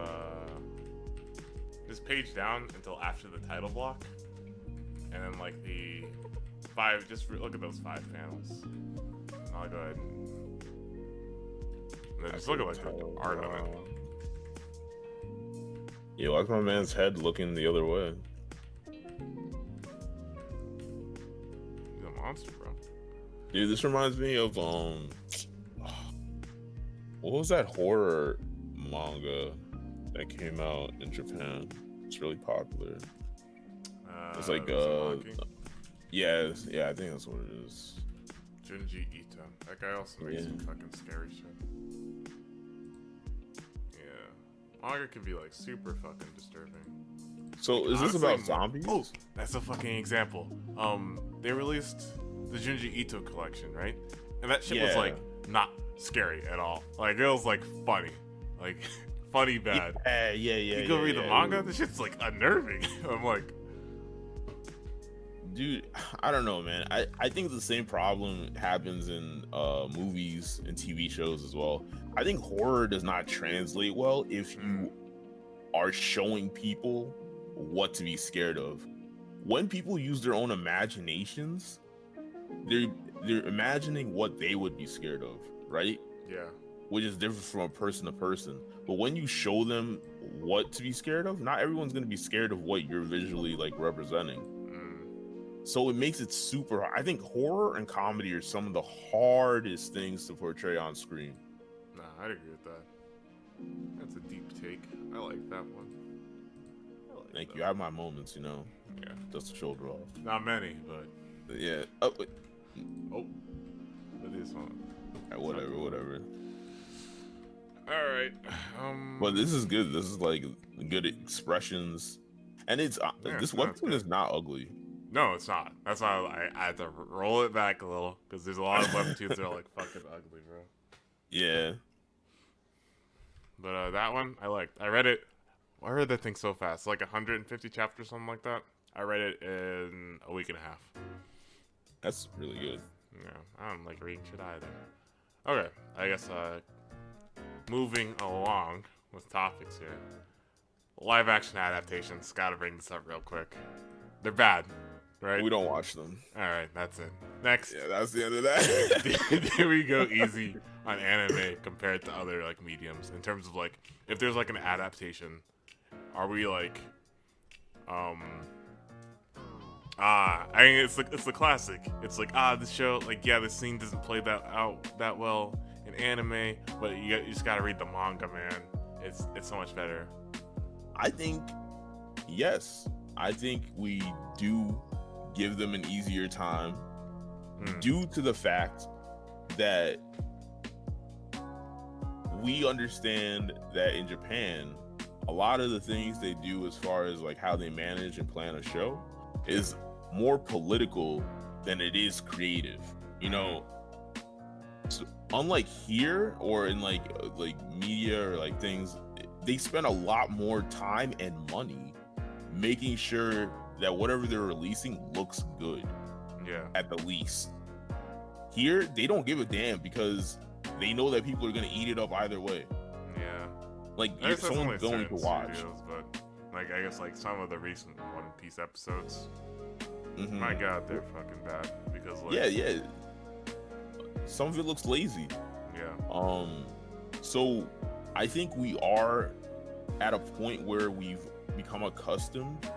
this page down until after the title block, and then like the 5. Just look at those 5 panels. And I'll go ahead and then just look at like the art of it. Yeah, like my man's head looking the other way. He's a monster, bro. Dude, this reminds me of what was that horror manga that came out in Japan. It's really popular. It's like yeah, I think that's what it is. Junji Ito. That guy also makes some fucking scary shit. Yeah. Manga can be like super fucking disturbing. So like, is this about zombies? Oh, that's a fucking example. They released the Junji Ito collection, right? And that shit was like not scary at all. Like it was like funny. Like funny bad. Yeah. You go read the manga, this shit's like unnerving. I'm like, dude, I don't know, man. I think the same problem happens in movies and TV shows as well. I think horror does not translate well if you are showing people what to be scared of. When people use their own imaginations, they're imagining what they would be scared of, right? yeah. Which is different from a person to person. But when you show them what to be scared of, not everyone's going to be scared of what you're visually like representing. So it makes it super hard. I think horror and comedy are some of the hardest things to portray on screen. Nah, I'd agree with that. That's a deep take. I like that one. Thank you. I have my moments, you know. Yeah. Just to shoulder off. Not many, but yeah. but this one. Whatever. All right. But this is good. This is like good expressions, and it's this webtoon is not ugly. No, it's not. That's why I had to roll it back a little because there's a lot of webtoons that are like fucking ugly, bro. Yeah. But that one I liked. I read it. I read that thing so fast, like 150 chapters, something like that. I read it in a week and a half. That's really good. Yeah, I don't like reading shit either. Okay, I guess moving along with topics here. Live action adaptations. Gotta bring this up real quick. They're bad, right? We don't watch them. All right, that's it. Next. Yeah, that's the end of that. There we go. Easy on anime compared to other like mediums in terms of like if there's like an adaptation, are we like, I mean it's the classic. It's like this show like this scene doesn't play that well in anime, but you just gotta read the manga, man. It's so much better. I think yes. I think we do give them an easier time due to the fact that we understand that in Japan, a lot of the things they do as far as like how they manage and plan a show is more political than it is creative, you know. So unlike here or in like media or like things, they spend a lot more time and money making sure that whatever they're releasing looks good. Yeah. At the least. Here, they don't give a damn because they know that people are gonna eat it up either way. Yeah. Like if someone's going to watch. Studios, but like I guess like some of the recent One Piece episodes. My God, they're fucking bad because like yeah. Some of it looks lazy. Yeah. So I think we are at a point where we've become accustomed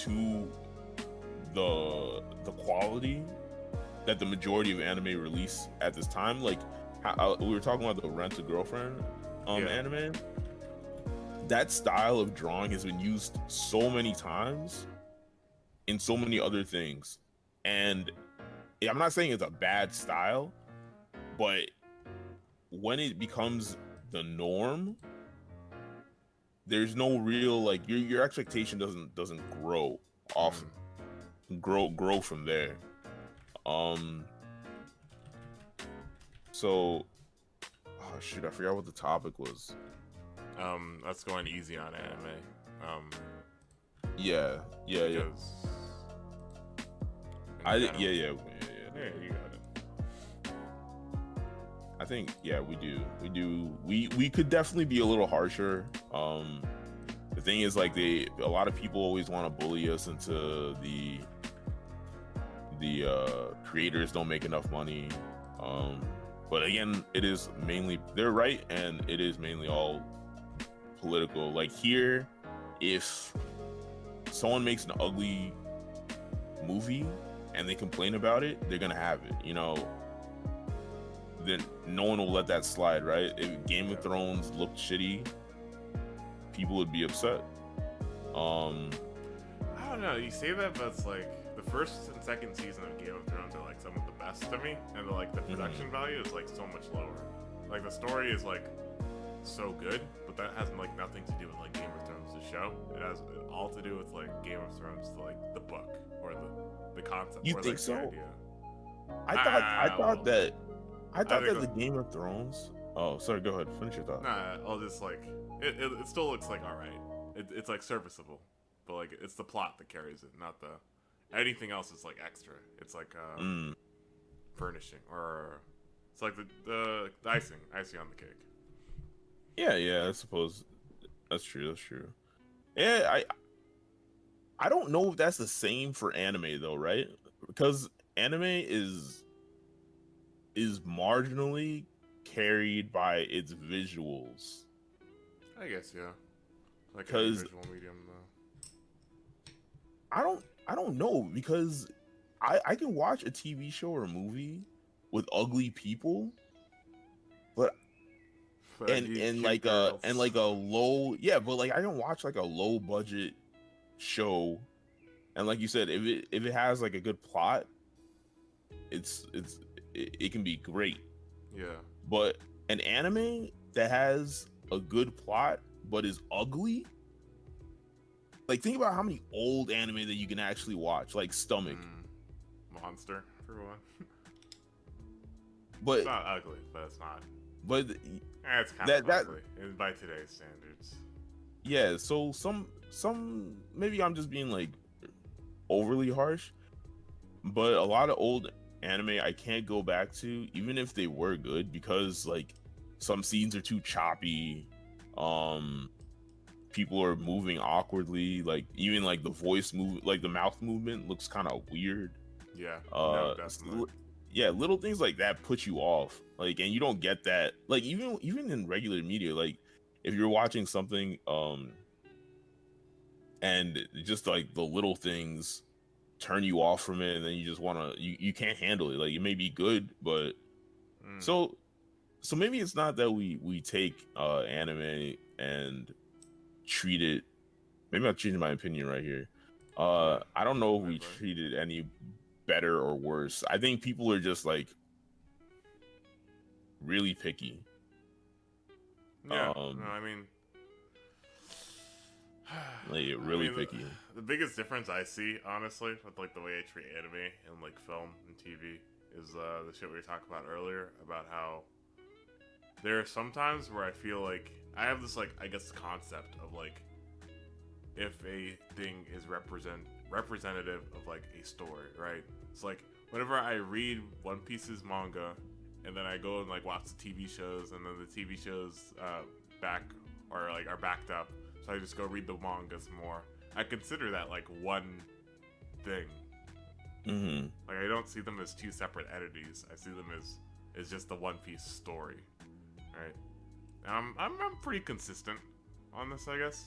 to the quality that the majority of anime release at this time. Like we were talking about the Rent a Girlfriend anime. That style of drawing has been used so many times in so many other things, and I'm not saying it's a bad style, but when it becomes the norm, there's no real like your expectation doesn't grow off grow from there. So shoot, I forgot what the topic was. That's going easy on anime. Yeah. Yeah, you got it. I think we do. We could definitely be a little harsher. The thing is, like, a lot of people always want to bully us into the creators don't make enough money. But again, it is mainly they're right, and it is mainly all political. Like here, if someone makes an ugly movie and they complain about it, they're gonna have it. You know, then no one will let that slide, right? If Game of Thrones looked shitty, people would be upset. I don't know. You say that, but it's like the first and second season of Game of Thrones are like some of the best to me, and like the production value is like so much lower. Like the story is like so good, but that has like nothing to do with like Game of Thrones the show. It has all to do with like Game of Thrones like the book or the concept. You or, think like, so? The idea. I thought that think the Game of Thrones. Oh, sorry. Go ahead. Finish your thought. Nah, I'll just like it still looks like all right. It's like serviceable, but like it's the plot that carries it, not the anything else is like extra. It's like furnishing or it's like the icing on the cake. Yeah. I suppose that's true. Yeah, I don't know if that's the same for anime though, right? Because anime is marginally carried by its visuals. I guess yeah. Like a Because visual medium though. I don't know, because I can watch a TV show or a movie with ugly people, but and like girls. a low, yeah, but like I can watch like a low budget show, and like you said, if it has like a good plot, it can be great. Yeah. But an anime that has a good plot but is ugly, like think about how many old anime that you can actually watch, like Stomach. Monster for one. But it's not ugly, but it's not. But it's kind of ugly by today's standards. Yeah, so some maybe I'm just being like overly harsh, but a lot of old anime I can't go back to, even if they were good, because like some scenes are too choppy. People are moving awkwardly, like even like the voice move, like the mouth movement looks kind of weird. Yeah. No, definitely. Yeah, little things like that put you off, like, and you don't get that, like even in regular media, like if you're watching something and just like the little things turn you off from it, and then you just want to, you can't handle it, like it may be good, but so maybe it's not that we take anime and treat it, maybe I'm changing my opinion right here. I don't know if we treat it any better or worse. I think people are just like really picky. Yeah. No, I mean, like really picky. The biggest difference I see, honestly, with like the way I treat anime and like film and TV is the shit we were talking about earlier, about how there are some times where I feel like I have this like, I guess, concept of like if a thing is representative of like a story, right? It's like whenever I read One Piece's manga and then I go and like watch the TV shows, and then the TV shows are backed up, so I just go read the manga some more. I consider that like one thing. Like I don't see them as two separate entities. I see them as just the One Piece story, right? I'm pretty consistent on this, I guess.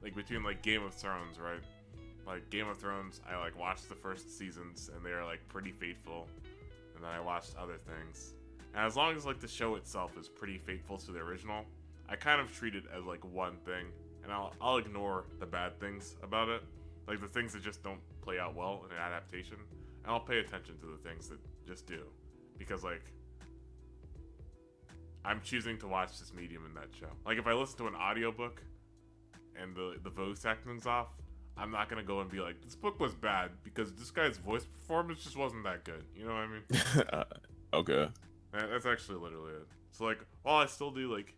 Like between like Game of Thrones, right? Like Game of Thrones, I like watched the first seasons and they are like pretty faithful, and then I watched other things. And as long as like the show itself is pretty faithful to the original, I kind of treat it as like one thing, and I'll ignore the bad things about it, like the things that just don't play out well in an adaptation, and I'll pay attention to the things that just do, because like I'm choosing to watch this medium in that show. Like if I listen to an audiobook and the voice acting's off, I'm not gonna go and be like, this book was bad because this guy's voice performance just wasn't that good. You know what I mean? Okay. That's actually literally it. So like, while I still do like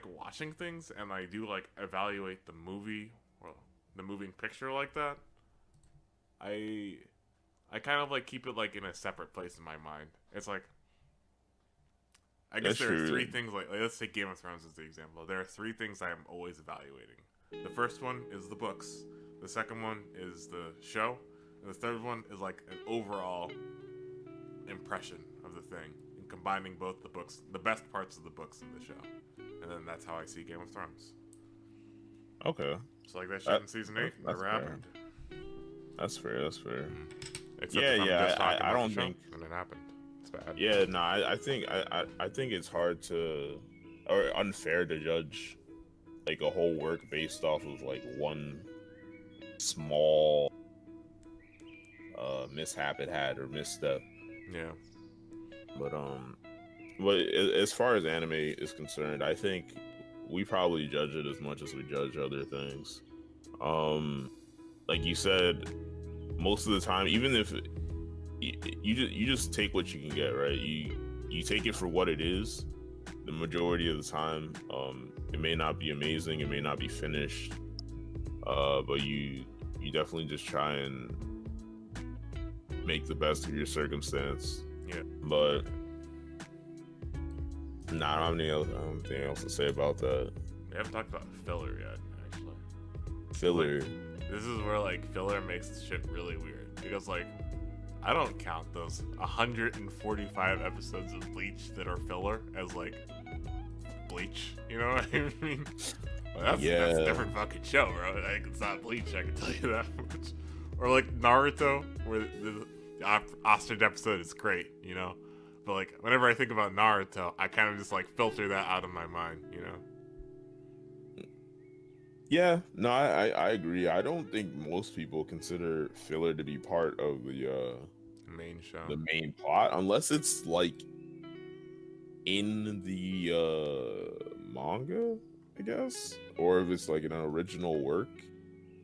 watching things, and I do like evaluate the movie or the moving picture like that, I kind of like keep it like in a separate place in my mind. It's like, I guess there are three things, like let's take Game of Thrones as the example. There are three things I am always evaluating. The first one is the books. The second one is the show. And the third one is like an overall impression of the thing, and combining both the books, the best parts of the books in the show. And then that's how I see Game of Thrones. Okay. So like that shit in season 8 never happened. That's fair. Except yeah. I don't think. And it happened. It's bad. Yeah, no, I think it's hard to or unfair to judge like a whole work based off of like one small mishap it had or misstep. Yeah. But as far as anime is concerned, I think we probably judge it as much as we judge other things. Like you said, most of the time, even if you just take what you can get, right? You take it for what it is. The majority of the time, it may not be amazing, it may not be finished, but you definitely just try and make the best of your circumstance. Yeah. But nah, I don't have anything else to say about that. We haven't talked about filler yet, actually. Filler. Like, this is where like filler makes shit really weird because like I don't count those 145 episodes of Bleach that are filler as like Bleach. You know what I mean? Well, that's a different fucking show, bro. Like, it's not Bleach, I can tell you that much. Or like Naruto, where the ostrich episode is great, you know. But like whenever I think about Naruto, I kind of just like filter that out of my mind, you know. Yeah, no, I agree. I don't think most people consider filler to be part of the main show, the main plot, unless it's like in the manga, I guess, or if it's like an original work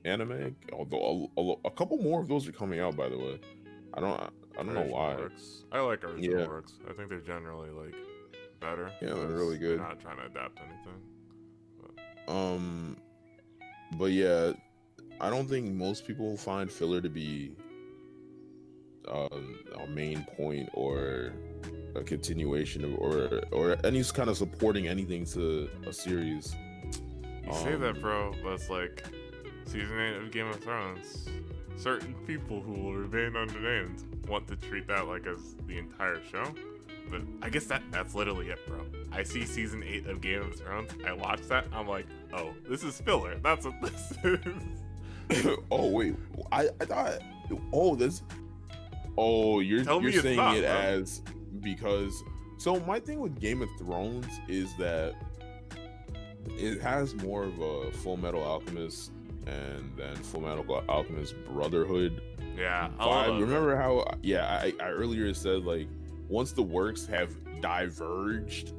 anime. Although a couple more of those are coming out, by the way. I don't know why. Works. I like original works. I think they're generally like better. Yeah, they're really good. They're not trying to adapt anything. But yeah, I don't think most people find filler to be a main point or a continuation of, or any kind of supporting anything to a series. You say that, bro, but it's like season 8 of Game of Thrones. Certain people who will remain unnamed want to treat that like as the entire show. But I guess that's literally it, bro. I see season 8 of Game of Thrones, I watch that, I'm like, oh, this is filler. That's what this is. Oh wait, I thought, you're saying not, it bro. as because. So my thing with Game of Thrones is that it has more of a Full Metal Alchemist and then Full Metal Alchemist Brotherhood. Yeah, I remember how I earlier said like once the works have diverged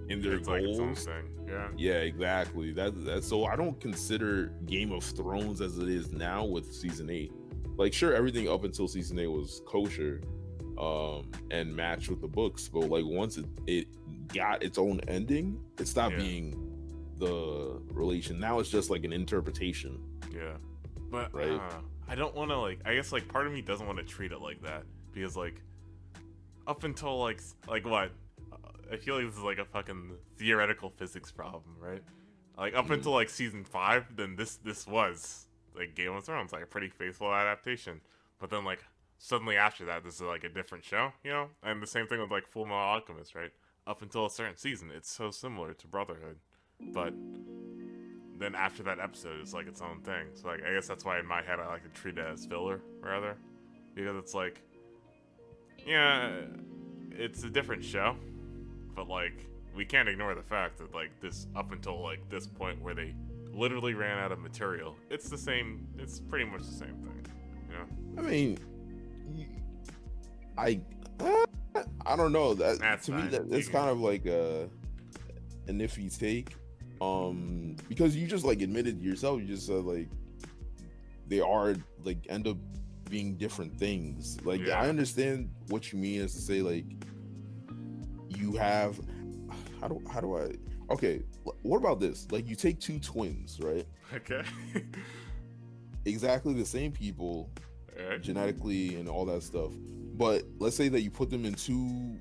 in their goals. Yeah, exactly. That so I don't consider Game of Thrones as it is now with season 8. Like sure, everything up until season 8 was kosher, and matched with the books, but like once it got its own ending, it stopped being the relation. Now it's just like an interpretation. Yeah, but right. I don't want to like. I guess like part of me doesn't want to treat it like that because like up until like what I feel like this is like a fucking theoretical physics problem, right? Like up until like season 5, then this was like Game of Thrones, like a pretty faithful adaptation. But then like suddenly after that, this is like a different show, you know? And the same thing with like Full Metal Alchemist, right? Up until a certain season, it's so similar to Brotherhood, but then after that episode, it's like its own thing. So like I guess that's why in my head I like to treat it as filler rather, because it's like, yeah, it's a different show, but like we can't ignore the fact that like this up until like this point where they literally ran out of material, it's the same. It's pretty much the same thing, you know. I mean, I don't know. That's to me that's kind of like an iffy take, because you just like admitted yourself. You just said like they are like end up being different things. Like I understand what you mean is to say like you have how do I okay, what about this? Like you take two twins, right? Okay. Exactly the same people, genetically and all that stuff. But let's say that you put them in two,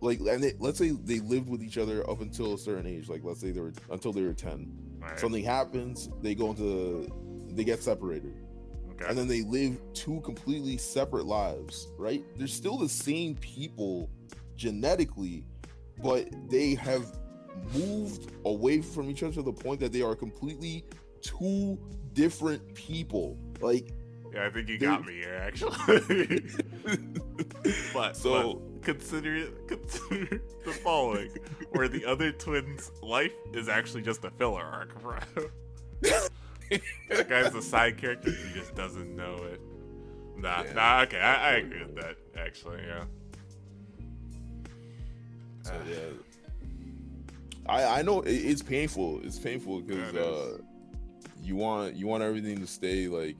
like, and let's say they lived with each other up until a certain age. Like let's say until they were 10. Right. Something happens, they get separated. Okay. And then they live two completely separate lives, right? They're still the same people genetically, but they have moved away from each other to the point that they are completely two different people. Like, yeah, I think you got me here, actually. So but consider the following, where the other twins' life is actually just a filler arc, bro. That guy's a side character. He just doesn't know it. Nah. Okay, I agree with that. Actually, yeah. So yeah, I know it's painful. It's painful because you want everything to stay like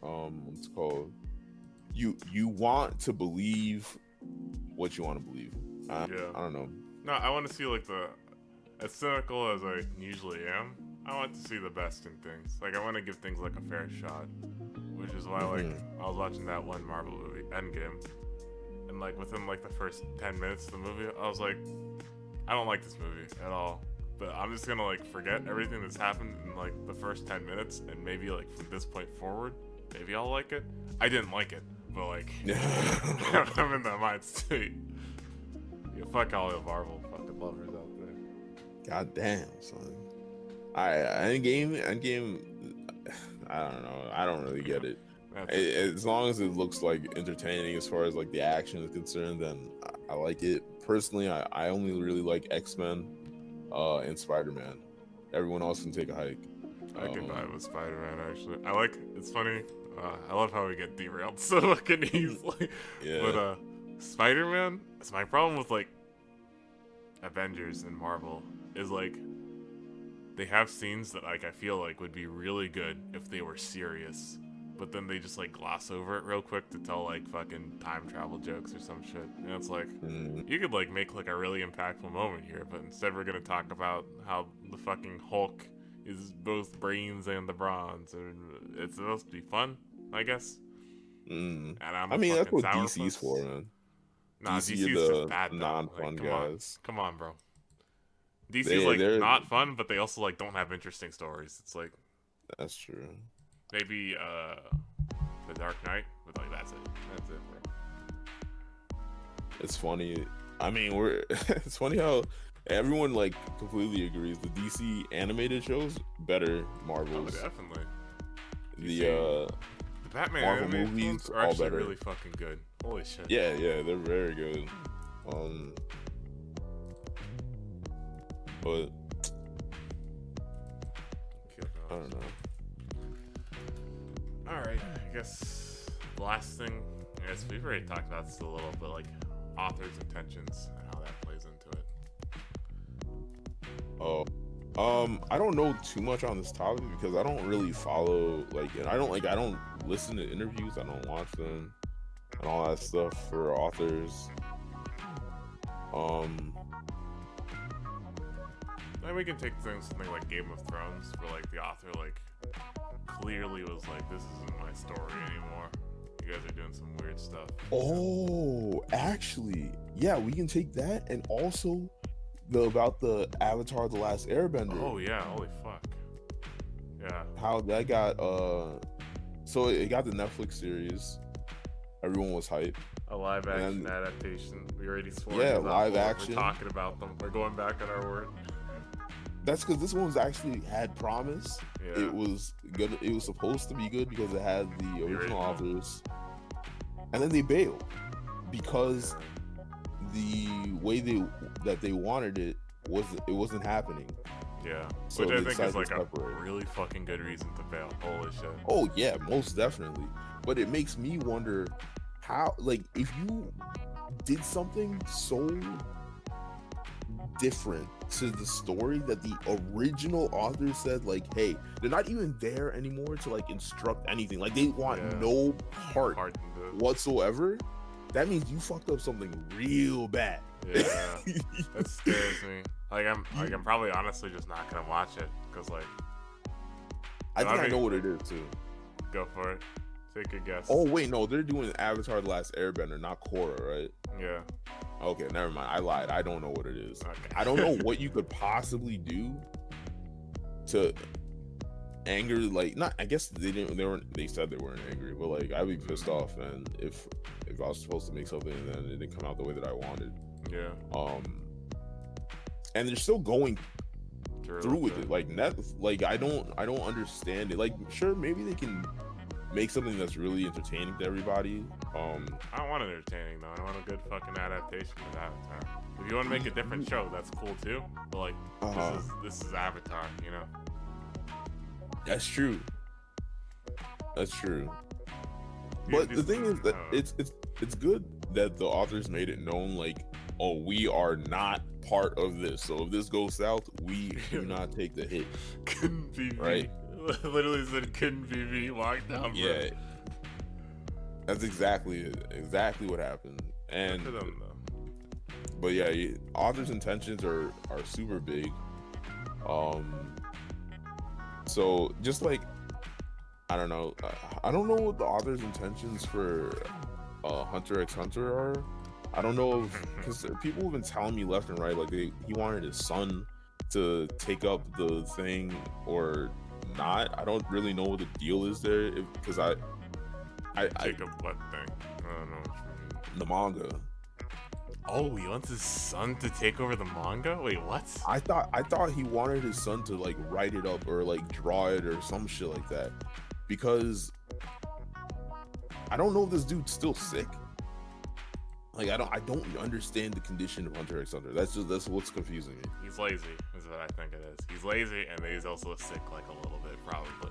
what's it called? You want to believe what you want to believe. I don't know. No, I want to see like as cynical as I usually am. I want to see the best in things. Like I want to give things like a fair shot, which is why like I was watching that one Marvel movie, Endgame, and like within like the first 10 minutes of the movie, I was like, I don't like this movie at all. But I'm just gonna like forget everything that's happened in like the first 10 minutes, and maybe like from this point forward, maybe I'll like it. I didn't like it, but like I'm in that mind state. Yeah, fuck all the Marvel fucking lovers out there. God damn, son. Endgame. I don't know. I don't really get it. As long as it looks like entertaining, as far as like the action is concerned, then I like it. Personally, I only really like X-Men, and Spider-Man. Everyone else can take a hike. I can vibe with Spider-Man actually. It's funny. I love how we get derailed so fucking easily. Yeah. But Spider-Man, it's my problem with like Avengers and Marvel is like they have scenes that like I feel like would be really good if they were serious, but then they just like gloss over it real quick to tell like fucking time travel jokes or some shit. And it's like you could like make like a really impactful moment here, but instead we're gonna talk about how the fucking Hulk is both brains and the bronze, and it's supposed to be fun, I guess. And I mean that's what DC's for, man. Nah, DC DC's are the just bad, non-fun guys. Come on, bro. DC's like not fun, but they also like don't have interesting stories. It's like that's true. Maybe The Dark Knight, but like that's it, bro. It's funny. I mean, it's funny how everyone like completely agrees the DC animated shows better Marvels. Oh, definitely. The Batman Marvel movies are all actually better. Really fucking good. Holy shit. Yeah, they're very good. But I don't know. Alright, I guess the last thing, I guess we've already talked about this a little, but like author's intentions and how that plays into it. I don't know too much on this topic because I don't really follow I don't listen to interviews, I don't watch them and all that stuff for authors. And we can take something like Game of Thrones, where like the author like clearly was like, this isn't my story anymore. You guys are doing some weird stuff. Oh, actually, yeah, we can take that, and also about the Avatar: The Last Airbender. Oh yeah, holy fuck. Yeah. How that got so it got the Netflix series. Everyone was hyped. A live action adaptation. We already swore. Yeah, live action. We're talking about them. We're going back on our word. That's because this one's actually had promise. Yeah. It was good. It was supposed to be good because it had the original authors, and then they bailed because the way they wanted it wasn't happening. Yeah, so which I think is like a really fucking good reason to bail. Holy shit. Oh yeah, most definitely. But it makes me wonder how, like, if you did something so different to the story that the original author said, like, hey, they're not even there anymore to like instruct anything, like they want no part whatsoever, that means you fucked up something real bad. Yeah, that scares me. I'm probably honestly just not gonna watch it because like I think I know what it is too. Go for it. Take a guess. Oh wait, no, they're doing Avatar: The Last Airbender, not Korra, right? Yeah. Okay, never mind. I lied. I don't know what it is. Okay. I don't know what you could possibly do to anger, like, not. I guess they didn't. They said they weren't angry, but like, I'd be pissed off, man, if I was supposed to make something and then it didn't come out the way that I wanted. Yeah. And they're still going through with it. Like I don't understand it. Like, sure, maybe they can make something that's really entertaining to everybody. I don't want it entertaining though. I want a good fucking adaptation of Avatar. If you want to make a different show, that's cool too. But like, this is Avatar, you know. That's true. That's true. But the thing is that it's good that the authors made it known, like, oh, we are not part of this. So if this goes south, we do not take the hit. Couldn't be right. Me. Literally said couldn't be me. Locked down. Yeah. Bro. That's exactly what happened. And but yeah, authors' intentions are super big. So just like, I don't know what the author's intentions for Hunter x Hunter are. I don't know because people have been telling me left and right like he wanted his son to take up the thing or not. I don't really know what the deal is there because I take up what thing? I don't know what you mean. The manga. Oh, he wants his son to take over the manga? Wait, what? I thought he wanted his son to like write it up or like draw it or some shit like that. Because I don't know if this dude's still sick. Like I don't understand the condition of Hunter x Hunter. That's what's confusing me. He's lazy, is what I think it is. He's lazy and he's also sick like a little bit probably.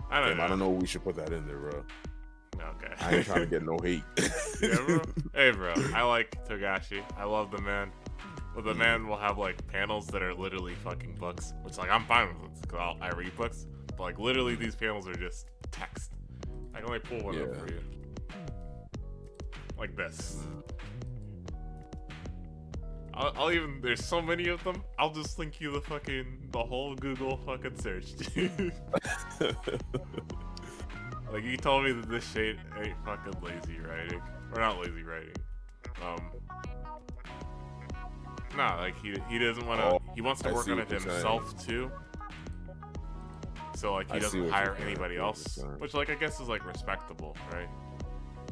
I don't know. I don't know. We should put that in there, bro. Okay. I ain't trying to get no hate. Yeah, bro. Hey, bro. I like Togashi. I love the man. But the man will have like panels that are literally fucking books, which like I'm fine with it because I read books. But like literally these panels are just text. I can only pull one up for you. Like this. I'll even, there's so many of them, I'll just link you the whole Google fucking search, dude. Like, you told me that this shit ain't fucking lazy writing. Or not lazy writing. Nah, like, he doesn't want to, he wants to work on it himself, too. So, like, he doesn't hire anybody else. Which, like, I guess is, like, respectable, right?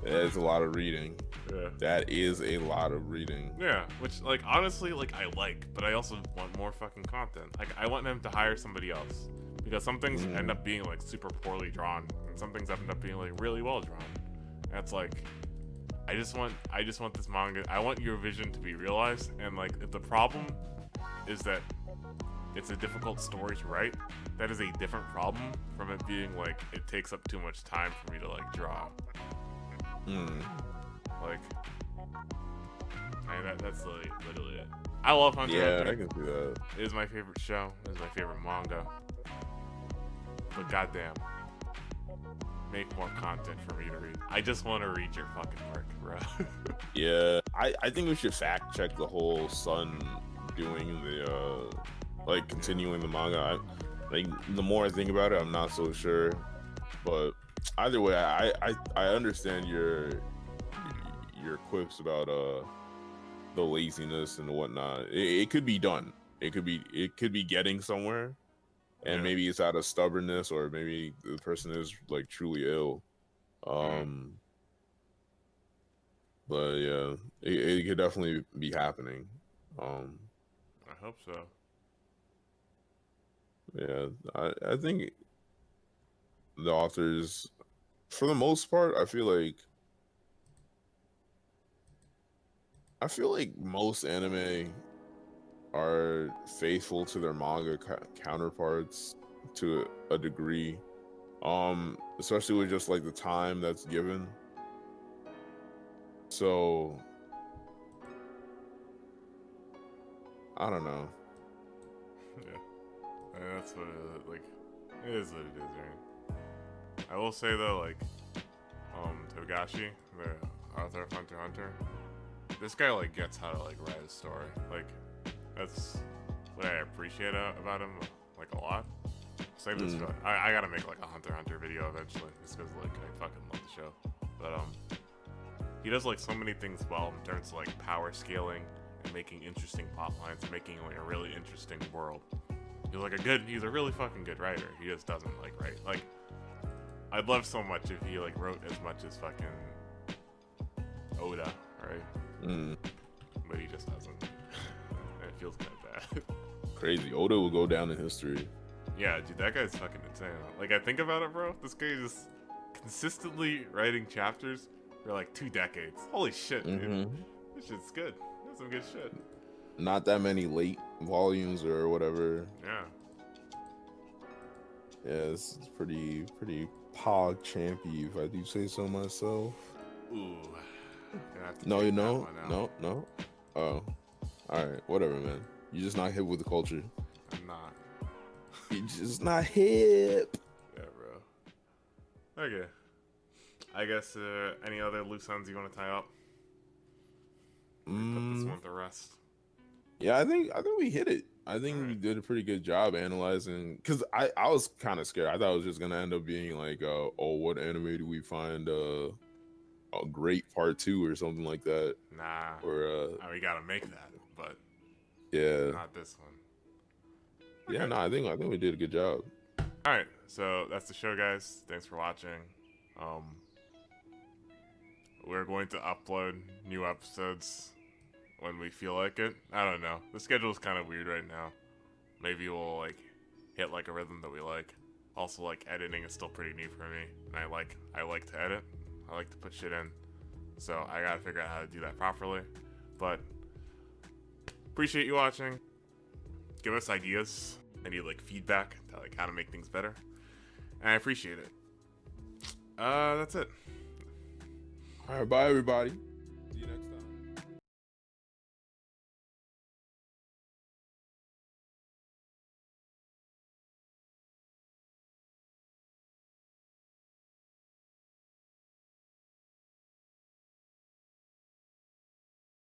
It's a lot of reading. Yeah. That is a lot of reading. Yeah, which, like, honestly, like, I like, but I also want more fucking content. Like, I want him to hire somebody else. Because some things end up being, like, super poorly drawn, and some things end up being, like, really well drawn. And it's like, I just want this manga, I want your vision to be realized, and, like, if the problem is that it's a difficult story to write, that is a different problem from it being, like, it takes up too much time for me to, like, draw. Like, that's literally it. I love Hunter x Hunter. Yeah, I can see that. It is my favorite show. It is my favorite manga. But goddamn, make more content for me to read. I just want to read your fucking work, bro. Yeah, I think we should fact check the whole son doing the like continuing the manga. Like the more I think about it, I'm not so sure. But either way, I understand your quips about the laziness and whatnot. It could be done. It could be getting somewhere, and maybe it's out of stubbornness, or maybe the person is like truly ill. But yeah, it could definitely be happening. I hope so. Yeah, I think the authors, for the most part, I feel like most anime are faithful to their manga counterparts to a degree, especially with just like the time that's given. So I don't know. Yeah, that's what like it is what it is, right? I will say though, like Togashi, the author of Hunter x Hunter, this guy like gets how to like write a story. Like that's what I appreciate about him like a lot. Save this for I gotta make like a Hunter x Hunter video eventually, just because like I fucking love the show. But he does like so many things well in terms of like power scaling and making interesting plot lines, and making like a really interesting world. He's a really fucking good writer. He just doesn't like write. Like, I'd love so much if he like wrote as much as fucking Oda, right? But he just doesn't. And it feels kind of bad. Crazy. Oda will go down in history. Yeah, dude, that guy's fucking insane. Like, I think about it, bro. This guy is consistently writing chapters for like 2 decades. Holy shit, dude. This shit's good. That's some good shit. Not that many late volumes or whatever. Yeah. Yeah, it's pretty pog champy, if I do say so myself. Ooh. No, you know, no. Oh, all right, whatever, man. You're just not hip with the culture. I'm not. You're just not hip. Yeah, bro. Okay. I guess any other loose ends you want to tie up? Put this one to rest. Yeah, I think we hit it. I think we did a pretty good job analyzing, because I was kind of scared. I thought it was just gonna end up being like, oh, what anime do we find a great part 2 or something like that? Nah. Or we gotta make that, but yeah, not this one. Okay. Yeah, no, I think we did a good job. All right, so that's the show, guys. Thanks for watching. We're going to upload new episodes when we feel like it. I don't know. The schedule's kind of weird right now. Maybe we'll like hit like a rhythm that we like. Also, like, editing is still pretty new for me, and I like to edit. I like to put shit in, so I gotta figure out how to do that properly. But appreciate you watching. Give us ideas. Any like feedback to like how to make things better, and I appreciate it. That's it. All right, bye everybody.